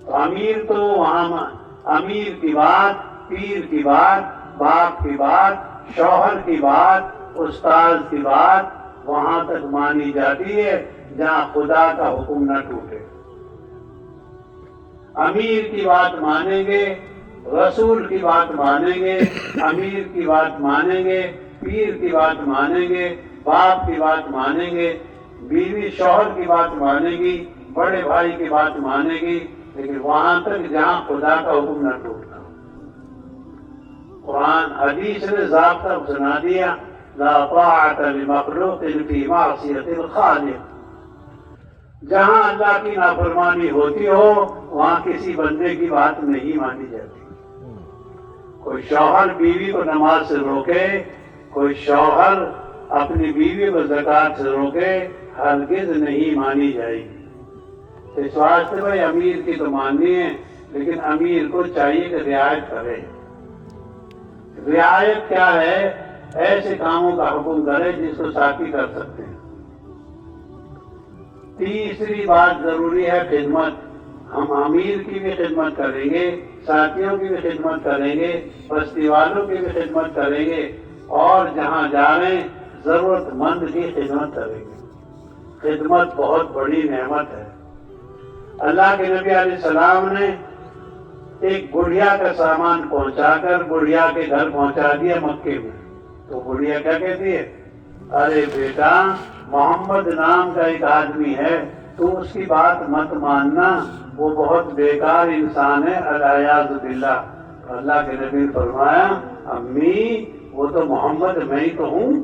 A: تو امیر تو وہاں امیر کی بات، پیر کی بات، باپ کی بات، شوہر کی بات، استاد کی بات وہاں تک مانی جاتی ہے جہاں خدا کا حکم نہ ٹوٹے. امیر کی بات مانیں گے، رسول کی بات مانیں گے، امیر کی بات مانیں گے، پیر کی بات مانیں گے، باپ کی بات مانیں گے، بیوی شوہر کی بات مانے گی، بڑے بھائی کی بات مانے گی، لیکن وہاں تک جہاں خدا کا حکم نہ ٹوٹنا. قرآن حدیث نے ضابطہ سنا دیا لا طاعت لمخلوق فی معصیت الخالق. جہاں اللہ کی نافرمانی ہوتی ہو وہاں کسی بندے کی بات نہیں مانی جاتی. کوئی شوہر بیوی کو نماز سے روکے، کوئی شوہر اپنی بیوی کو زکوٰۃ سے روکے، ہرگز نہیں مانی جائے گی. اس واسطے بھائی امیر کی تو ماننی ہے لیکن امیر کو چاہیے کہ رعایت کرے. رعایت کیا ہے؟ ایسے کاموں کا حکم کرے جس کو ساتھی کر سکتے ہیں. تیسری بات ضروری ہے خدمت. ہم امیر کی بھی خدمت کریں گے، ساتھیوں کی بھی خدمت کریں گے، بستی والوں کی بھی خدمت کریں گے، اور جہاں جا رہے ہیں ضرورت مند کی خدمت کریں گے. خدمت بہت بڑی نعمت ہے. اللہ کے نبی علیہ السلام نے ایک بڑھیا کا سامان پہنچا کر بڑھیا کے گھر پہنچا دیا مکے میں. تو بڑھیا کیا کہتی ہے؟ ارے بیٹا محمد نام کا ایک آدمی ہے، تو اس کی بات مت ماننا، وہ بہت بیکار انسان ہے، الیاذ باللہ. اللہ کے نبی نے فرمایا امی وہ تو محمد میں ہی تو ہوں.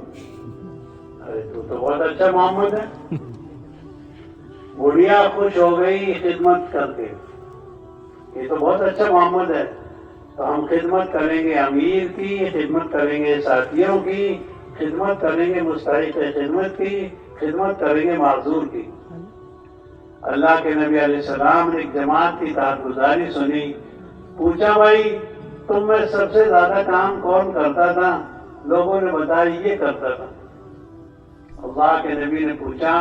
A: ارے تو بہت اچھا محمد ہے. بڑھیا خوش ہو گئی خدمت کر کے، یہ تو بہت اچھا محمد ہے. تو ہم خدمت کریں گے امیر کی، خدمت کریں گے ساتھیوں کی، خدمت کریں گے مستحق خدمت کی، خدمت کریں گے معذور کی. اللہ کے نبی علیہ السلام نے ایک جماعت کی کارگزاری سنی. پوچھا بھائی تم میں سب سے زیادہ کام کون کرتا تھا؟ لوگوں نے بتایا یہ کرتا تھا. اللہ کے نبی نے پوچھا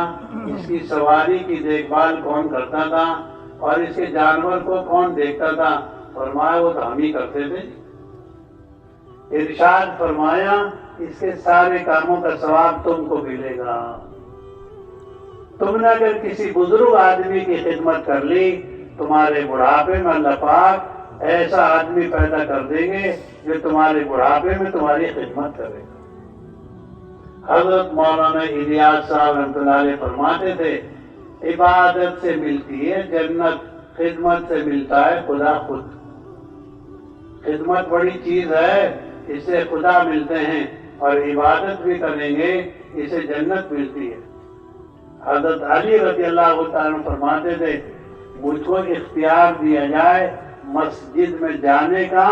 A: اس کی سواری کی دیکھ بھال کون کرتا تھا اور اس کے جانور کو کون دیکھتا تھا؟ فرمایا وہ تو ہم ہی کرتے تھے. ارشاد فرمایا اس کے سارے کاموں کا ثواب تم کو ملے گا. تم نے اگر کسی بزرگ آدمی کی خدمت کر لی، تمہارے بڑھاپے میں اللہ پاک ایسا آدمی پیدا کر دیں گے جو تمہارے بڑھاپے میں تمہاری خدمت کرے گا. حضرت مولانا الیاس صاحب رحمۃ اللہ علیہ فرماتے تھے عبادت سے ملتی ہے جنت، خدمت سے ملتا ہے خدا خود. خدمت بڑی چیز ہے، اس سے خدا ملتے ہیں، اور عبادت بھی کریں گے اس سے جنت ملتی ہے. حضرت علی رضی اللہ تعالیٰ فرماتے تھے مجھ کو اختیار دیا جائے مسجد میں جانے کا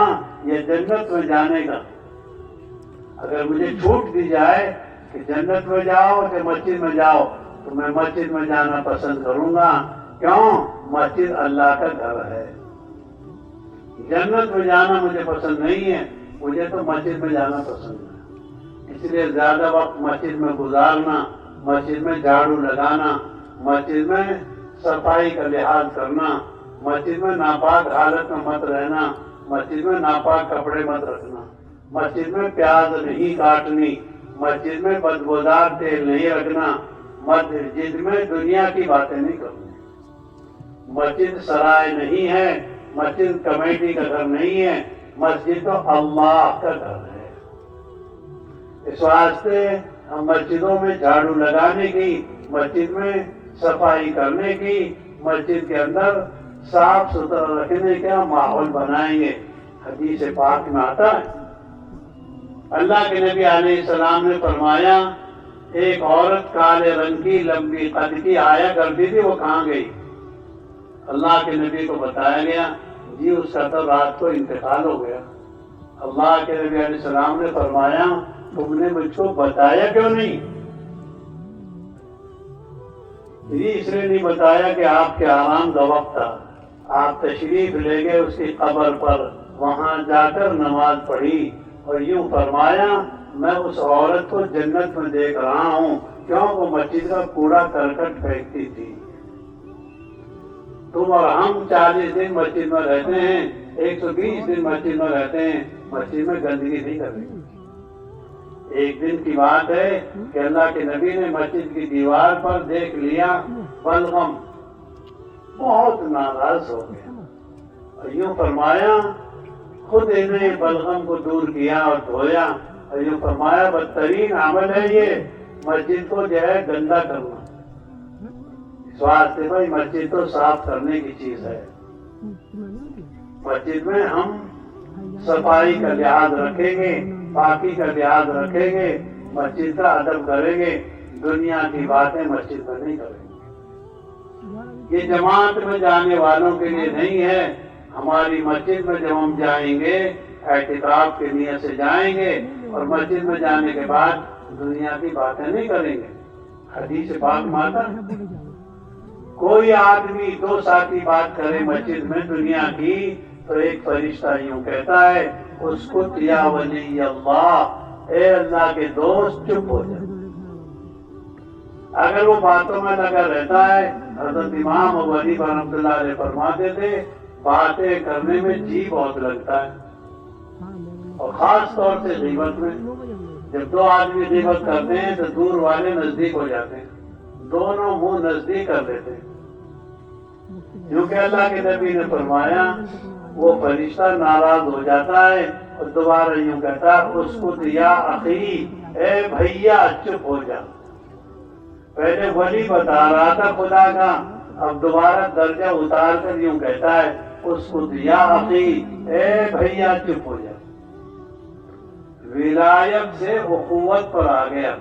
A: یا جنت میں جانے کا، اگر مجھے چھوٹ دی جائے کہ جنت میں جاؤ کہ مسجد میں جاؤ تو میں مسجد میں جانا پسند کروں گا. کیوں؟ مسجد اللہ کا گھر ہے. جنت میں جانا مجھے پسند نہیں ہے، مجھے تو مسجد میں جانا پسند ہے. اس لیے زیادہ وقت مسجد میں گزارنا، مسجد میں جھاڑو لگانا، مسجد میں صفائی کا لحاظ کرنا، مسجد میں ناپاک حالت میں مت رہنا، مسجد میں ناپاک کپڑے مت رکھنا، مسجد میں پیاز نہیں کاٹنی، مسجد میں بدبودار تیل نہیں رکھنا، مسجد میں دنیا کی باتیں نہیں کرنی. مسجد سرائے نہیں ہے، مسجد کمیٹی کا گھر نہیں ہے، مسجد تو اللہ کا گھر ہے. اس واسطے ہم مسجدوں میں جھاڑو لگانے کی، مسجد میں صفائی کرنے کی، مسجد کے اندر صاف ستھرا رکھنے کا ماحول بنائیں گے. حدیث پاک میں آتا ہے اللہ کے نبی علیہ السلام نے فرمایا ایک عورت کالے رنگ کی لمبی قد کی آیا کرتی تھی، وہ کہاں گئی؟ اللہ کے نبی کو بتایا گیا جی اس کا تو رات کو انتقال ہو گیا۔ اللہ کے نبی علیہ السلام نے فرمایا تم نے مجھ کو بتایا کیوں نہیں؟ جی اس لیے نہیں بتایا کہ آپ کے آرام کا وقت تھا، آپ تشریف لے گئے اس کی قبر پر، وہاں جا کر نماز پڑھی اور یوں فرمایا میں اس عورت کو جنت میں دیکھ رہا ہوں، کیوں؟ وہ مسجد کا کوڑا کرکٹ پھینکتی تھی۔ تم اور ہم 40 دن مسجد میں رہتے ہیں، 120 دن مسجد میں رہتے ہیں، مسجد میں گندگی نہیں کر رہی۔ ایک دن کی بات ہے کہ اللہ کے نبی نے مسجد کی دیوار پر دیکھ لیا بلغم، بہت ناراض ہو گیا اور یوں فرمایا خود انہیں بلغم کو دور کیا اور دھویا اور یوں فرمایا بدترین عمل ہے یہ مسجد کو جو ہے گندا کرنا۔ اس واسطے بھائی مسجد تو صاف کرنے کی چیز ہے، مسجد میں ہم صفائی کا لحاظ رکھیں گے، پاکی کا لحاظ رکھیں گے، مسجد کا ادب کریں گے، دنیا کی باتیں مسجد میں نہیں کریں گے۔ یہ جماعت میں جانے والوں کے لیے نہیں ہے، ہماری مسجد میں جب ہم جائیں گے اعتکاف کی نیت سے جائیں گے اور مسجد میں جانے کے بعد دنیا کی باتیں نہیں کریں گے۔ حدیث پاک ماتا کوئی آدمی دو ساتھی بات کرے مسجد میں دنیا کی تو ایک فرشتہ یوں کہتا ہے اس کو یا ولی اللہ، اے اللہ کے دوست چپ ہو جائے۔ اگر وہ باتوں میں لگا رہتا ہے، حضرت امام ابو حنیفہ رحمۃ اللہ علیہ فرماتے تھے باتیں کرنے میں جی بہت لگتا ہے، اور خاص طور سے غیبت میں جب دو آدمی غیبت کرتے ہیں تو دور والے نزدیک ہو جاتے ہیں، دونوں منہ نزدیک کر لیتے ہیں، کیونکہ اللہ کے نبی نے فرمایا وہ فرشتہ ناراض ہو جاتا ہے اور دوبارہ یوں کہتا ہے اس کو یا اخی، اے بھیا چپ ہو جا۔ پہلے ولی بتا رہا تھا خدا کا، اب دوبارہ درجہ اتار کر یوں کہتا ہے اس کو یا اخی، اے بھیا چپ ہو جا۔ ولایت سے اخوت پر آ گیا،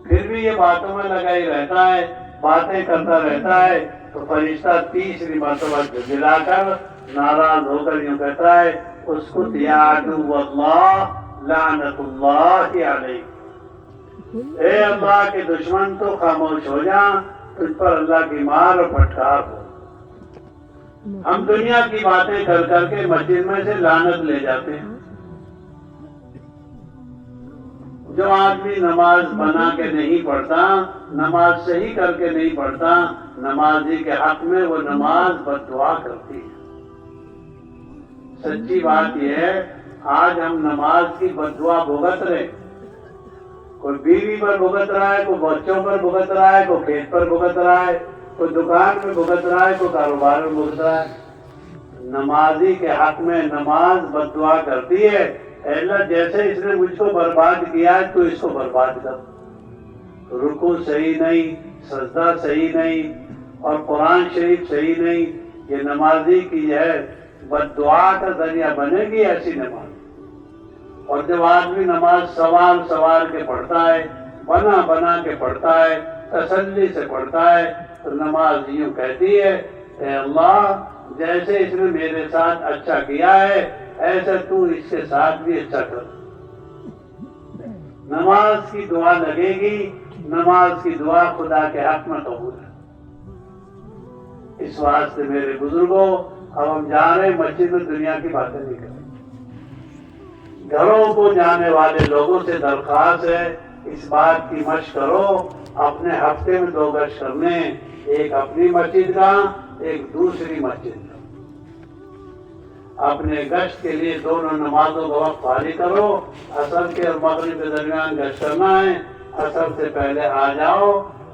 A: پھر بھی یہ باتوں میں لگا ہی رہتا ہے، باتیں کرتا رہتا ہے تو فرشتہ تیسری مرتبہ جھلا کر ناراض ہو کر یوں کہتا ہے اس کو یا عدو اللہ لعنت اللہ علیک، اے اللہ کے دشمن تو خاموش ہو جا، تجھ پر اللہ کی مار اور پھٹکار ہو۔ ہم دنیا کی باتیں کر کر کے مسجد میں سے لعنت لے جاتے ہیں۔ جو آدمی نماز بنا کے نہیں پڑھتا، نماز صحیح کر کے نہیں پڑھتا، نمازی کے حق میں وہ نماز بد دعا کرتی ہے۔ سچی بات یہ ہے آج ہم نماز کی بد دعا بھگت رہے، کوئی بیوی پر بھگت رہا ہے، کوئی بچوں پر بھگت رہا ہے، کوئی کھیت پر بھگت رہا ہے، کوئی دکان میں بھگت رہا ہے، کوئی کاروبار میں بھگت رہا ہے۔ نمازی کے حق میں نماز بد دعا کرتی ہے، اے اللہ جیسے اس نے مجھ کو برباد کیا ہے تو اس کو برباد کر۔ رکوع صحیح نہیں، سجدہ صحیح نہیں اور قرآن شریف صحیح نہیں، یہ نمازی کی ہے بد دعا کا ذریعہ بنے گی ایسی نماز۔ اور جب آدمی نماز سوال کے پڑھتا ہے، بنا کے پڑھتا ہے، تسلی سے پڑھتا ہے تو نماز یوں کہتی ہے اے اللہ جیسے اس نے میرے ساتھ اچھا کیا ہے ایسا تو اس کے ساتھ بھی اچھا کر۔ نماز کی دعا لگے گی، نماز کی دعا خدا کے حق میں قبول ہے۔ اس واسطے میرے بزرگوں اب ہم جا رہے ہیں مسجد میں دنیا کی باتیں نہیں کریں۔ گھروں کو جانے والے لوگوں سے درخواست ہے اس بات کی مشق کرو، اپنے ہفتے میں 2 گشت کرنے، ایک اپنی مسجد کا ایک دوسری مسجد کا۔ اپنے گشت کے لیے دونوں نمازوں کا وقت فارغ کرو، عصر کے اور مغرب کے درمیان گشت کرنا ہے، عصر سے پہلے آ جاؤ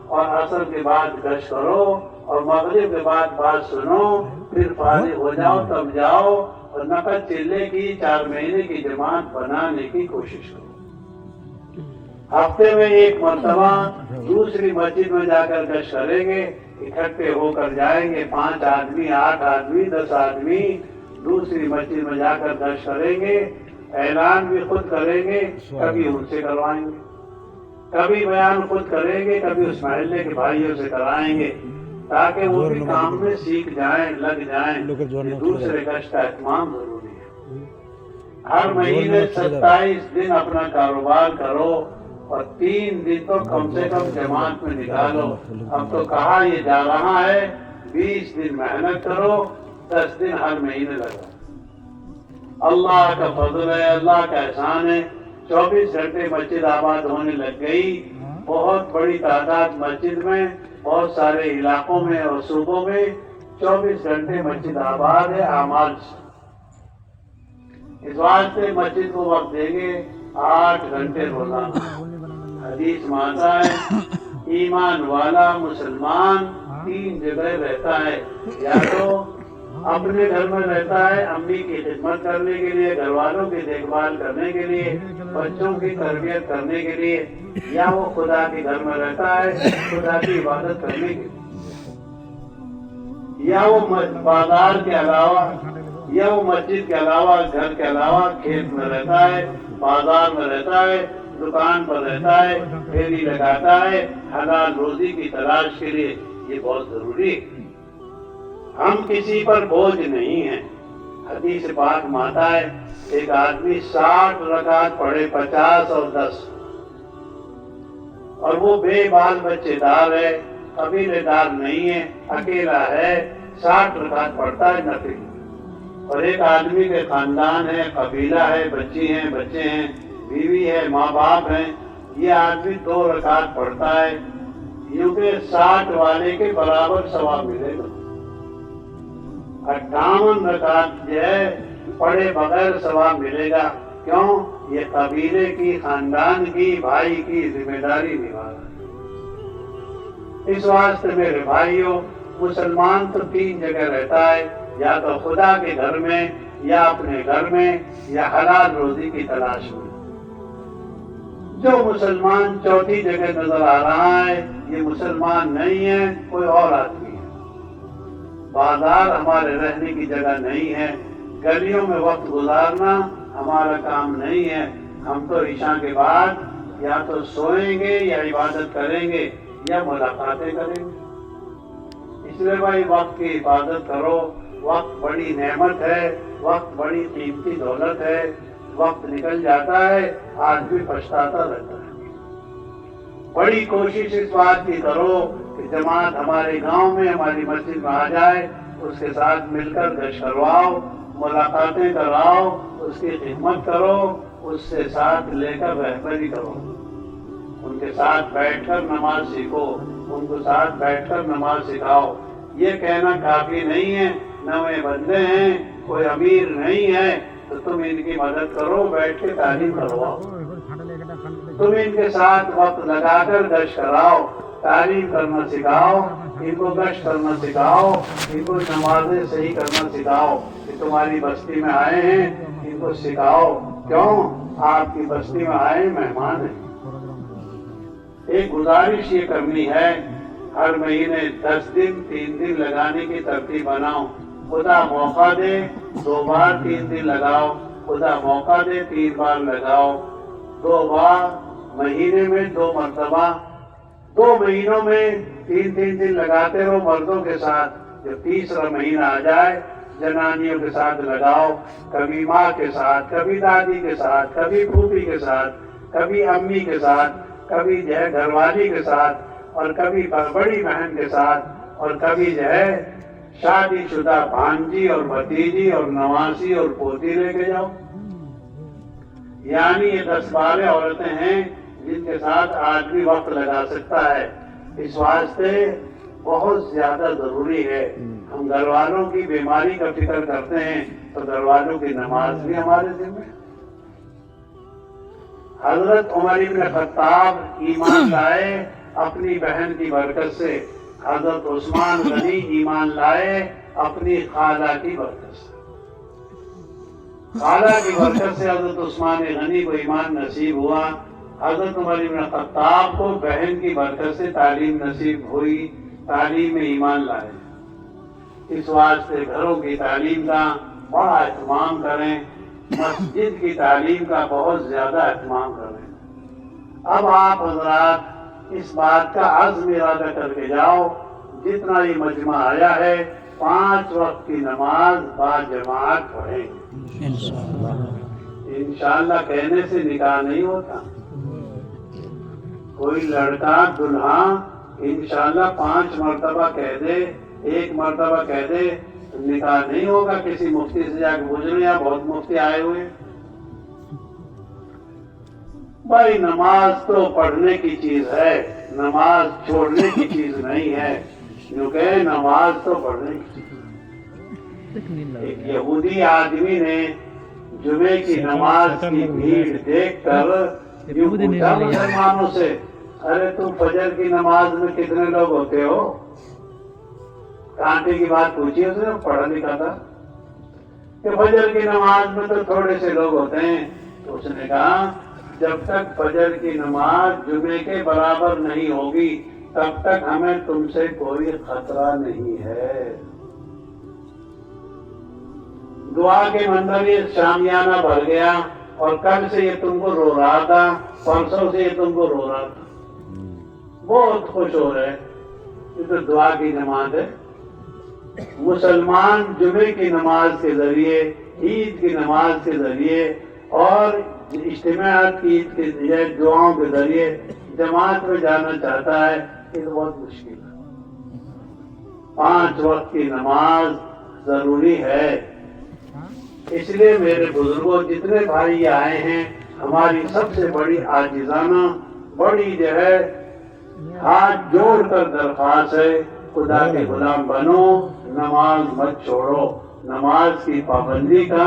A: اور عصر کے بعد گشت کرو اور مغرب کے بعد بات سنو، پھر فارغ ہو جاؤ تب جاؤ اور نقد چلے کی 4 مہینے کی جماعت بنانے کی کوشش کرو۔ ہفتے میں 1 مرتبہ دوسری مسجد میں جا کر گشت کریں گے، اکٹھے ہو کر جائیں گے، 5 آدمی 8 آدمی 10 آدمی دوسری مسجد میں جا کر گشت کریں گے، اعلان بھی خود کریں گے، کبھی ان سے کروائیں گے، کبھی بیان خود کریں گے، کبھی اس محلے کے بھائیوں سے کرائیں گے۔ تاکہ وہ بھی کام میں سیکھ جائیں، لگ جائیں کہ دوسرے گشت کا اہتمام ضروری ہے۔ ہر مہینے 27 دن اپنا کاروبار کرو اور 3 دن تو کم سے کم جماعت میں نکالو۔ اب تو کہا یہ جا رہا ہے 20 دن محنت کرو، 10 دن ہر مہینے لگا۔ اللہ کا فضل ہے، اللہ کا احسان ہے، 24 گھنٹے مسجد آباد ہونے لگ گئی۔ بہت بڑی تعداد مسجد میں، بہت سارے علاقوں میں اور صوبوں میں 24 گھنٹے مسجد آباد ہے اعمال سے۔ اس واسطے مسجد کو وقت دیں گے 8 گھنٹے روزانہ۔ حدیث میں آتا ہے ایمان والا مسلمان 3 جگہ رہتا ہے، یا تو اپنے گھر میں رہتا ہے امی کی خدمت کرنے کے لیے، گھر والوں کی دیکھ بھال کرنے کے لیے، بچوں کی تربیت کرنے کے لیے، یا وہ خدا کے گھر میں رہتا ہے خدا کی عبادت کرنے کے لیے، یا وہ بازار کے علاوہ، یا وہ مسجد کے علاوہ، گھر کے علاوہ کھیت میں رہتا ہے، بازار میں رہتا ہے، دکان پر رہتا ہے، پھیری لگاتا ہے حلال روزی کی تلاش کے لیے۔ یہ بہت ضروری ہے۔ ہم کسی پر بوجھ نہیں ہیں۔ حدیث پاک میں آتا ہے ایک آدمی 60 رکعت پڑھے، 50 اور 10، اور وہ بے بال بچے دار ہے، قبیلے دار نہیں ہے، اکیلا ہے، 60 رکعت پڑھتا ہے نفل۔ اور ایک آدمی کے خاندان ہے، قبیلہ ہے، بچی ہیں، بچے ہیں، بیوی ہے، ماں باپ ہیں، یہ آدمی 2 رکعت پڑھتا ہے، یوں کہ 60 والے کے برابر ثواب ملے گا۔ 58 رکعت جو ہے پڑھے بغیر ثواب ملے گا۔ کیوں؟ یہ قبیلے کی، خاندان کی، بھائی کی ذمہ داری نبھا رہا ہے۔ اس واسطے میرے بھائیوں، مسلمان تو 3 جگہ رہتا ہے، یا تو خدا کے گھر میں، یا اپنے گھر میں، یا حلال روزی کی تلاش میں۔ جو مسلمان 4تھی جگہ نظر آ رہا ہے یہ مسلمان نہیں ہے، کوئی اور آدمی ہے۔ بازار ہمارے رہنے کی جگہ نہیں ہے، گلیوں میں وقت گزارنا ہمارا کام نہیں ہے۔ ہم تو عشاء کے بعد یا تو سوئیں گے، یا عبادت کریں گے، یا ملاقاتیں کریں گے۔ اس لیے بھائی وقت کی حفاظت کرو۔ وقت بڑی نعمت ہے، وقت بڑی قیمتی دولت ہے۔ وقت نکل جاتا ہے، آدمی پچھتاتا رہتا ہے۔ بڑی کوشش اس بات کی کرو کہ جماعت ہمارے گاؤں میں، ہماری مسجد میں آ جائے، اس کے ساتھ مل کر گشت کرواؤ، ملاقاتیں کراؤ، اس کی خدمت کرو، اس سے ساتھ لے کر رہبری کرو، ان کے ساتھ بیٹھ کر نماز سیکھو، ان کو ساتھ بیٹھ کر نماز سکھاؤ۔ یہ کہنا کافی نہیں ہے نوے بندے ہیں، کوئی امیر نہیں ہے تو تم ان کی مدد کرو، بیٹھ کے تعلیم کرواؤ، تم ان کے ساتھ وقت لگا کر گشت کراؤ، تعلیم کرنا سکھاؤ، ان کو گشت کرنا سکھاؤ، ان کو نمازیں صحیح کرنا سکھاؤ۔ کہ تمہاری بستی میں آئے ہیں، ان کو سکھاؤ۔ کیوں؟ آپ کی بستی میں آئے مہمان ہیں۔ ایک گزارش یہ کرنی ہے، ہر مہینے 10 دن 3 دن لگانے کی ترتیب بناؤ۔ خدا موقع دے 2 بار 3 دن لگاؤ، خدا موقع دے 3 بار لگاؤ، 2 بار مہینے میں 2 مرتبہ، 2 مہینوں میں 3 دن لگاتے رہو مردوں کے ساتھ۔ جب تیسرا مہینہ آ جائے جنانیوں کے ساتھ لگاؤ، کبھی ماں کے ساتھ، کبھی دادی کے ساتھ، کبھی پھوپھی کے ساتھ، کبھی امی کے ساتھ، کبھی جو ہے گھر والی کے ساتھ، اور کبھی بڑی بہن کے ساتھ، اور کبھی جو ہے شادی شدہ بھانجی اور بھتیجی اور نواسی اور پوتی لے کے جاؤ۔ یعنی یہ 10-12 عورتیں ہیں جن کے ساتھ آدمی وقت لگا سکتا ہے۔ اس واسطے بہت زیادہ ضروری ہے، ہم گھر والوں کی بیماری کا فکر کرتے ہیں تو گھر والوں کی نماز بھی ہمارے ذمہ ہے۔ حضرت عمر بن خطاب ایمان لائے اپنی بہن کی برکت سے، حضرت عثمان غنی ایمان لائے اپنی خالہ کی برکت سے۔ خالہ کی برکت سے حضرت عثمان غنی کو ایمان نصیب ہوا، حضرت عمر بن خطاب کو بہن کی برکت سے تعلیم نصیب ہوئی، تعلیم میں ایمان لائے۔ اس واسطے گھروں کی تعلیم کا بڑا اہتمام کریں، مسجد کی تعلیم کا بہت زیادہ اہتمام کریں۔ اب آپ حضرات اس بات کا عزم ارادہ کر کے جاؤ، جتنا یہ مجمع آیا ہے 5 وقت کی نماز با جماعت پڑھیں گے انشاءاللہ۔ کہنے سے نکاح نہیں ہوتا۔ کوئی لڑکا دلہا انشاءاللہ 5 مرتبہ کہہ دے، 1 مرتبہ کہہ دے، نکاح نہیں ہوگا۔ کسی مفتی سے جا کے پوچھ لیں، یہاں بہت مفتی آئے ہوئے۔ بھائی نماز تو پڑھنے کی چیز ہے، نماز چھوڑنے کی چیز نہیں ہے، کیونکہ نماز تو پڑھنے کی چیز ہے۔ ایک یہودی آدمی نے جمعے کی نماز کی بھیڑ دیکھ کر یہ پوچھا مسلمانوں سے، ارے تم فجر کی نماز میں کتنے لوگ ہوتے ہو؟ کانٹے کی بات پوچھی اس نے، پڑھا لکھا تھا کہ فجر کی نماز میں تو تھوڑے سے لوگ ہوتے ہیں۔ تو اس نے کہا جب تک فجر کی نماز جمعے کے برابر نہیں ہوگی تب تک ہمیں تم سے کوئی خطرہ نہیں ہے۔ دعا کے منظر یہ شامیانہ بھر گیا، اور کل سے یہ تم کو رو رہا تھا، پرسوں سے یہ تم کو رو رہا تھا، بہت خوش ہو رہے۔ یہ تو دعا کی نماز ہے۔ مسلمان جمعے کی نماز کے ذریعے، عید کی نماز کے ذریعے اور اجتماعات کی عید کے ذریعے، دعاؤں کے ذریعے جماعت میں جانا چاہتا ہے، یہ تو بہت مشکل ہے۔ 5 وقت کی نماز ضروری ہے۔ اس لیے میرے بزرگوں جتنے بھائی آئے ہیں، ہماری سب سے بڑی عاجزانہ بڑی جو ہے ہاتھ جوڑ کر درخواست ہے، خدا کے غلام بنو، نماز مت چھوڑو، نماز کی پابندی کا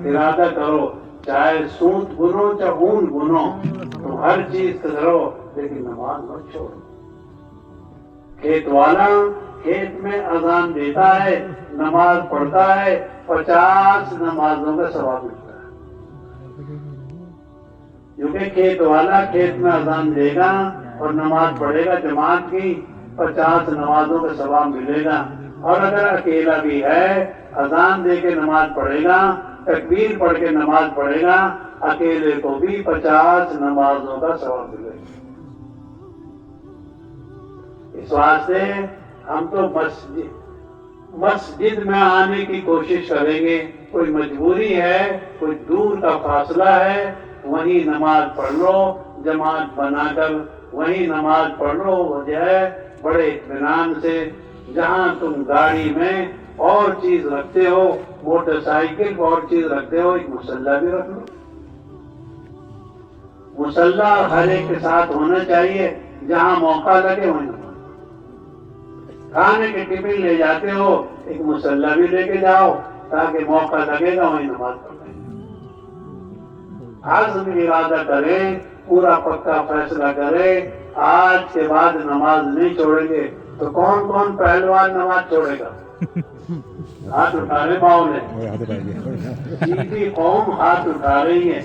A: ارادہ کرو، چاہے سود گنو چاہے خون گنو، تم ہر چیز کرو لیکن نماز مت چھوڑو۔ کھیت والا کھیت میں اذان دیتا ہے، نماز پڑھتا ہے، 50 نمازوں کا ثواب ملتا ہے، کیونکہ کھیت والا کھیت میں اذان دے گا اور نماز پڑھے گا جماعت کی، 50 نمازوں کا ثواب ملے گا۔ اور اگر اکیلا بھی ہے، اذان دے کے نماز پڑھے گا، تکبیر پڑھ کے نماز پڑھے گا، اکیلے کو بھی 50 نمازوں کا ثواب ملے گا۔ اس واسطے ہم تو مسجد میں آنے کی کوشش کریں گے۔ کوئی مجبوری ہے، کوئی دور کا فاصلہ ہے، وہیں نماز پڑھ لو، جماعت بنا کر وہیں نماز پڑھ لو، وہ جو ہے بڑے اطمینان سے۔ جہاں تم گاڑی میں اور چیز رکھتے ہو، موٹر سائیکل اور چیز رکھتے ہو، ایک مصلی بھی رکھ لو۔ مصلی ہر ایک کے ساتھ ہونا چاہیے، جہاں موقع لگے وہیں نماز۔ کھانے کے ٹفن لے جاتے ہو، ایک مصلی بھی لے کے جاؤ تاکہ موقع لگے گا وہیں نماز پڑھیں۔ عزم ارادہ کریں، پورا پکا فیصلہ کریں، آج کے بعد نماز نہیں چھوڑیں گے۔ تو کون کون پہلوان نماز چھوڑے گا؟ ہاتھ اٹھا رہے ماؤں نے، جیتی قوم ہاتھ اٹھا رہی ہے۔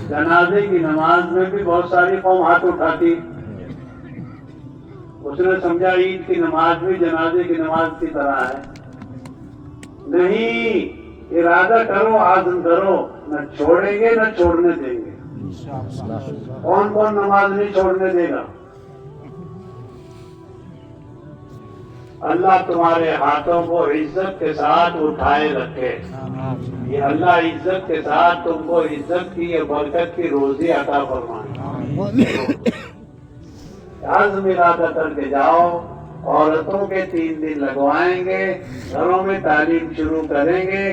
A: جنازے کی نماز میں بھی بہت ساری قوم ہاتھ اٹھاتی، اس نے سمجھا عید کی نماز بھی جنازے کی نماز کی طرح ہے۔ نہیں، ارادہ کرو، عزم کرو، نہ چھوڑیں گے نہ چھوڑنے دیں گے۔ کون کون نماز نہیں چھوڑنے دے گا؟ اللہ تمہارے ہاتھوں کو عزت کے ساتھ اٹھائے رکھے۔ یہ اللہ عزت کے ساتھ تم کو عزت کی اور برکت کی روزی عطا فرمائے۔ عزم ارادہ کر کے جاؤ۔ عورتوں کے 3 دن لگوائیں گے، گھروں میں تعلیم شروع کریں گے،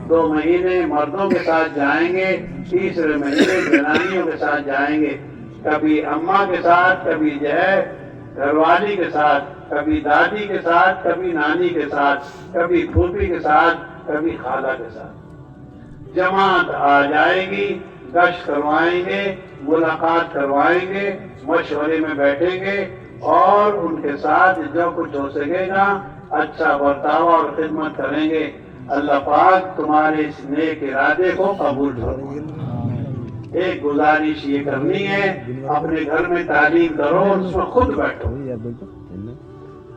A: 2 مہینے مردوں کے ساتھ جائیں گے، تیسرے مہینے جنانیوں کے ساتھ جائیں گے، کبھی اماں کے ساتھ، کبھی جو ہے گھر والی کے ساتھ، کبھی دادی کے ساتھ، کبھی نانی کے ساتھ، کبھی پھوپھی کے ساتھ، کبھی خالہ کے ساتھ۔ جماعت آ جائے گی، گشت کروائیں گے، ملاقات کروائیں گے، مشورے میں بیٹھیں گے اور ان کے ساتھ جو کچھ ہو سکے گا اچھا برتاؤ اور خدمت کریں گے۔ اللہ پاک تمہارے اس نیک ارادے کو قبول فرمائے۔ ایک گزارش یہ کرنی ہے، اپنے گھر میں تعلیم کرو، اس میں خود بیٹھو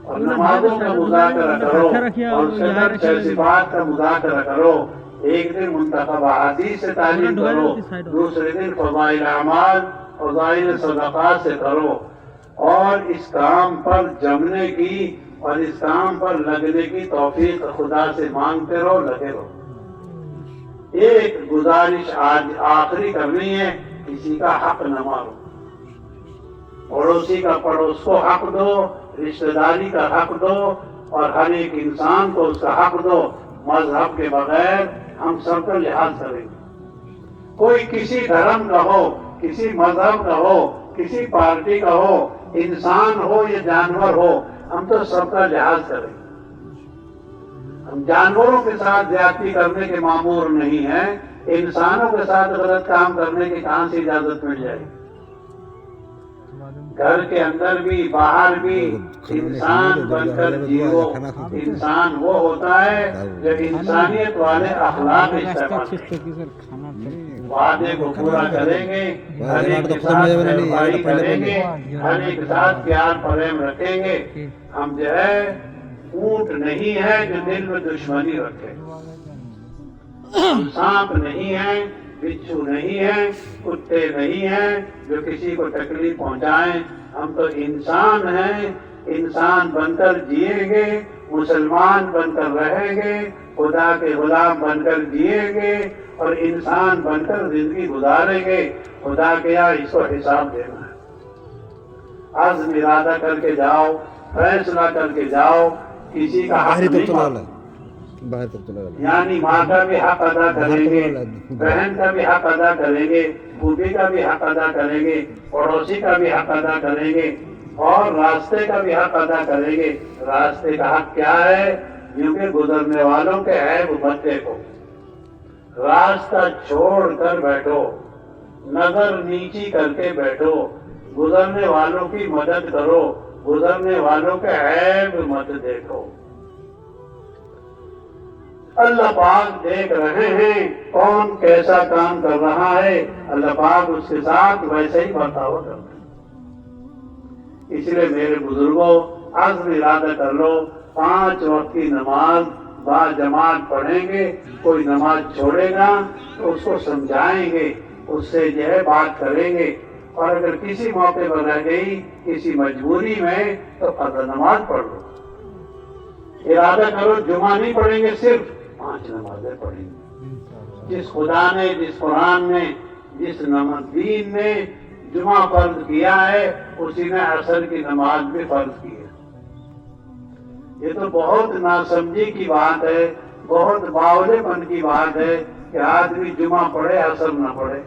A: اور نمازوں کا مذاکرہ کرو اور صفات صفات کا مذاکرہ کرو۔ ایک دن منتخب احادیث سے تعلیم کرو، دوسرے دن فضائل اعمال، فضائل صدقات سے کرو، اور اس کام پر جمنے کی اور اس کام پر لگنے کی توفیق خدا سے مانگتے رہو، لگے رہو۔ ایک گزارش آج آخری کرنی ہے، کسی کا حق نہ مارو، پڑوسی کا پڑوس کو حق دو، رشتہ داری کا حق دو، اور ہر ایک انسان کو اس کا حق دو۔ مذہب کے بغیر ہم سب کا لحاظ کریں گے۔ کوئی کسی دھرم کا ہو، کسی مذہب کا ہو، کسی پارٹی کا ہو، انسان ہو یا جانور ہو، ہم تو سب کا لحاظ کریں گے۔ ہم جانوروں کے ساتھ زیادتی کرنے کے مامور نہیں ہیں، انسانوں کے ساتھ غلط کام کرنے کی کہاں سے اجازت مل جائے گی؟ گھر کے اندر بھی باہر بھی انسان بن کر جیو۔ انسان وہ ہوتا ہے جو انسانیت والے اخلاق استعمال کریں، وعدے کو پورا کریں گے، ہر ایک کے ساتھ بھائی کریں گے، ہر ایک کے ساتھ پیار پریم رکھیں گے۔ ہم جو ہے اونٹ نہیں ہے جو دل میں دشمنی رکھے، سانپ نہیں ہے، بچھو نہیں ہے، کتے نہیں ہیں جو کسی کو تکلیف پہنچائیں۔ ہم تو انسان ہیں، انسان بن کر جیئیں گے، مسلمان بن کر رہیں گے، خدا کے غلام بن کر جیئیں گے، اور انسان بن کر زندگی گزاریں گے۔ خدا کے یہاں اس کو حساب دینا ہے۔ عزم ارادہ کر کے جاؤ، فیصلہ کر کے جاؤ، کسی کا حق نہیں مانو۔ یعنی ماں کا بھی حق ادا کریں گے، بہن کا بھی حق ادا کریں گے، پھوپھی کا بھی حق ادا کریں گے، پڑوسی کا بھی حق ادا کریں گے، اور راستے کا بھی حق ادا کریں گے۔ راستے کا حق کیا ہے؟ کیونکہ گزرنے والوں کے عیب مت دیکھو، راستہ چھوڑ کر بیٹھو، نظر نیچی کر کے بیٹھو، گزرنے والوں کی مدد کرو، گزرنے والوں کے عیب مت دیکھو۔ اللہ پاک دیکھ رہے ہیں کون کیسا کام کر رہا ہے، اللہ پاک اس کے ساتھ ویسے ہی برتاؤ کرتے ہیں۔ اس لیے میرے بزرگوں، عزم ارادہ کر لو، 5 وقت کی نماز با جماعت پڑھیں گے۔ کوئی نماز چھوڑے گا تو اس کو سمجھائیں گے، اس سے جو ہے بات کریں گے، اور اگر کسی موقع پر رہ گئی، کسی مجبوری میں، تو قضا نماز پڑھ لو۔ ارادہ کرو جمعہ نہیں پڑھیں گے، صرف 5 نمازیں پڑھیں گے۔ جس خدا نے، جس قرآن نے، جس دین نے جمعہ فرض کیا ہے، اسی نے عصر کی نماز بھی فرض کی ہے۔ یہ تو بہت ناسمجھی کی بات ہے، بہت باولے پن کی بات ہے کہ آدمی جمعہ پڑھے، عصر نہ پڑھے۔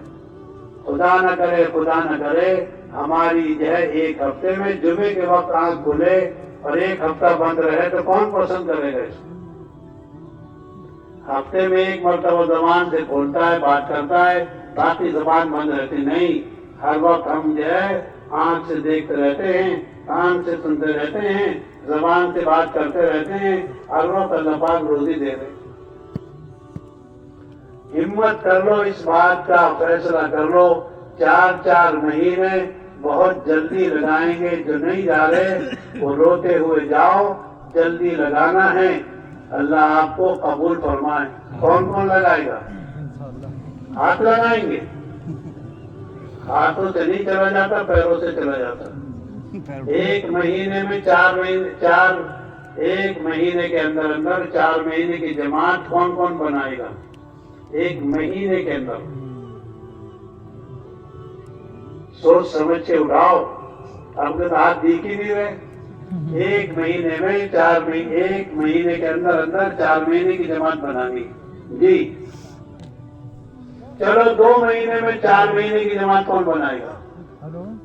A: خدا نہ کرے، خدا نہ کرے ہماری جو ہے ایک ہفتے میں جمعے کے وقت آنکھ کھلے اور ایک ہفتہ بند رہے تو کون پسند کرے گا اس کو؟ ہفتے میں ایک مرتبہ زبان سے کھولتا ہے، بات کرتا ہے، باقی زبان بند رہتی نہیں۔ ہر وقت ہم جو ہے آنکھ سے دیکھتے رہتے ہیں، کان سے سنتے رہتے ہیں، زبان سے بات کرتے رہتے ہیں، ہر وقت اللہ پاک روزی دے رہے۔ ہمت کر لو، اس بات کا فیصلہ کر لو، 4 مہینے بہت جلدی لگائیں گے۔ جو نہیں جا رہے وہ روتے ہوئے جاؤ، جلدی لگانا ہے، اللہ آپ کو قبول فرمائے۔ کون کون لگائے گا؟ ہاتھ لگائیں گے، ہاتھوں سے نہیں چلا جاتا، پیروں سے چلا جاتا۔ ایک مہینے میں 4 مہینے، ایک مہینے کے اندر 4 مہینے کی جماعت کون کون بنائے گا؟ ایک مہینے کے اندر سوچ سمجھ کے اٹھاؤ، اب تو ہاتھ دیکھ ہی نہیں رہے۔ ایک مہینے میں 1 مہینے کے اندر 4 مہینے کی جماعت بنانی جی۔ چلو 2 مہینے میں 4 مہینے کی جماعت کون بنائے گا؟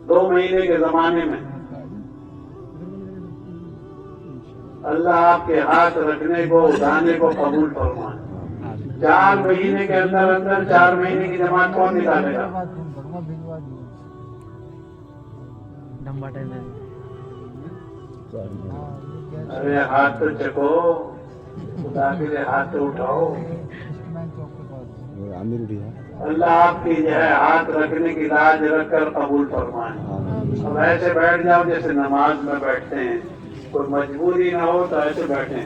A: 2 مہینے کے زمانے میں اللہ آپ کے ہاتھ رکھنے کو، اٹھانے کو قبول فرمائے۔ 4 مہینے کے اندر 4 مہینے کی جماعت کون نکالے گا؟ ارے ہاتھ تو چکو، خدا کے لیے ہاتھ تو اٹھاؤ۔ اللہ آپ کی جو ہے ہاتھ رکھنے کی لاج رکھ کر قبول فرمائے۔ اب ایسے بیٹھ جاؤ جیسے نماز میں بیٹھتے ہیں، کوئی مجبوری نہ ہو تو ایسے بیٹھیں۔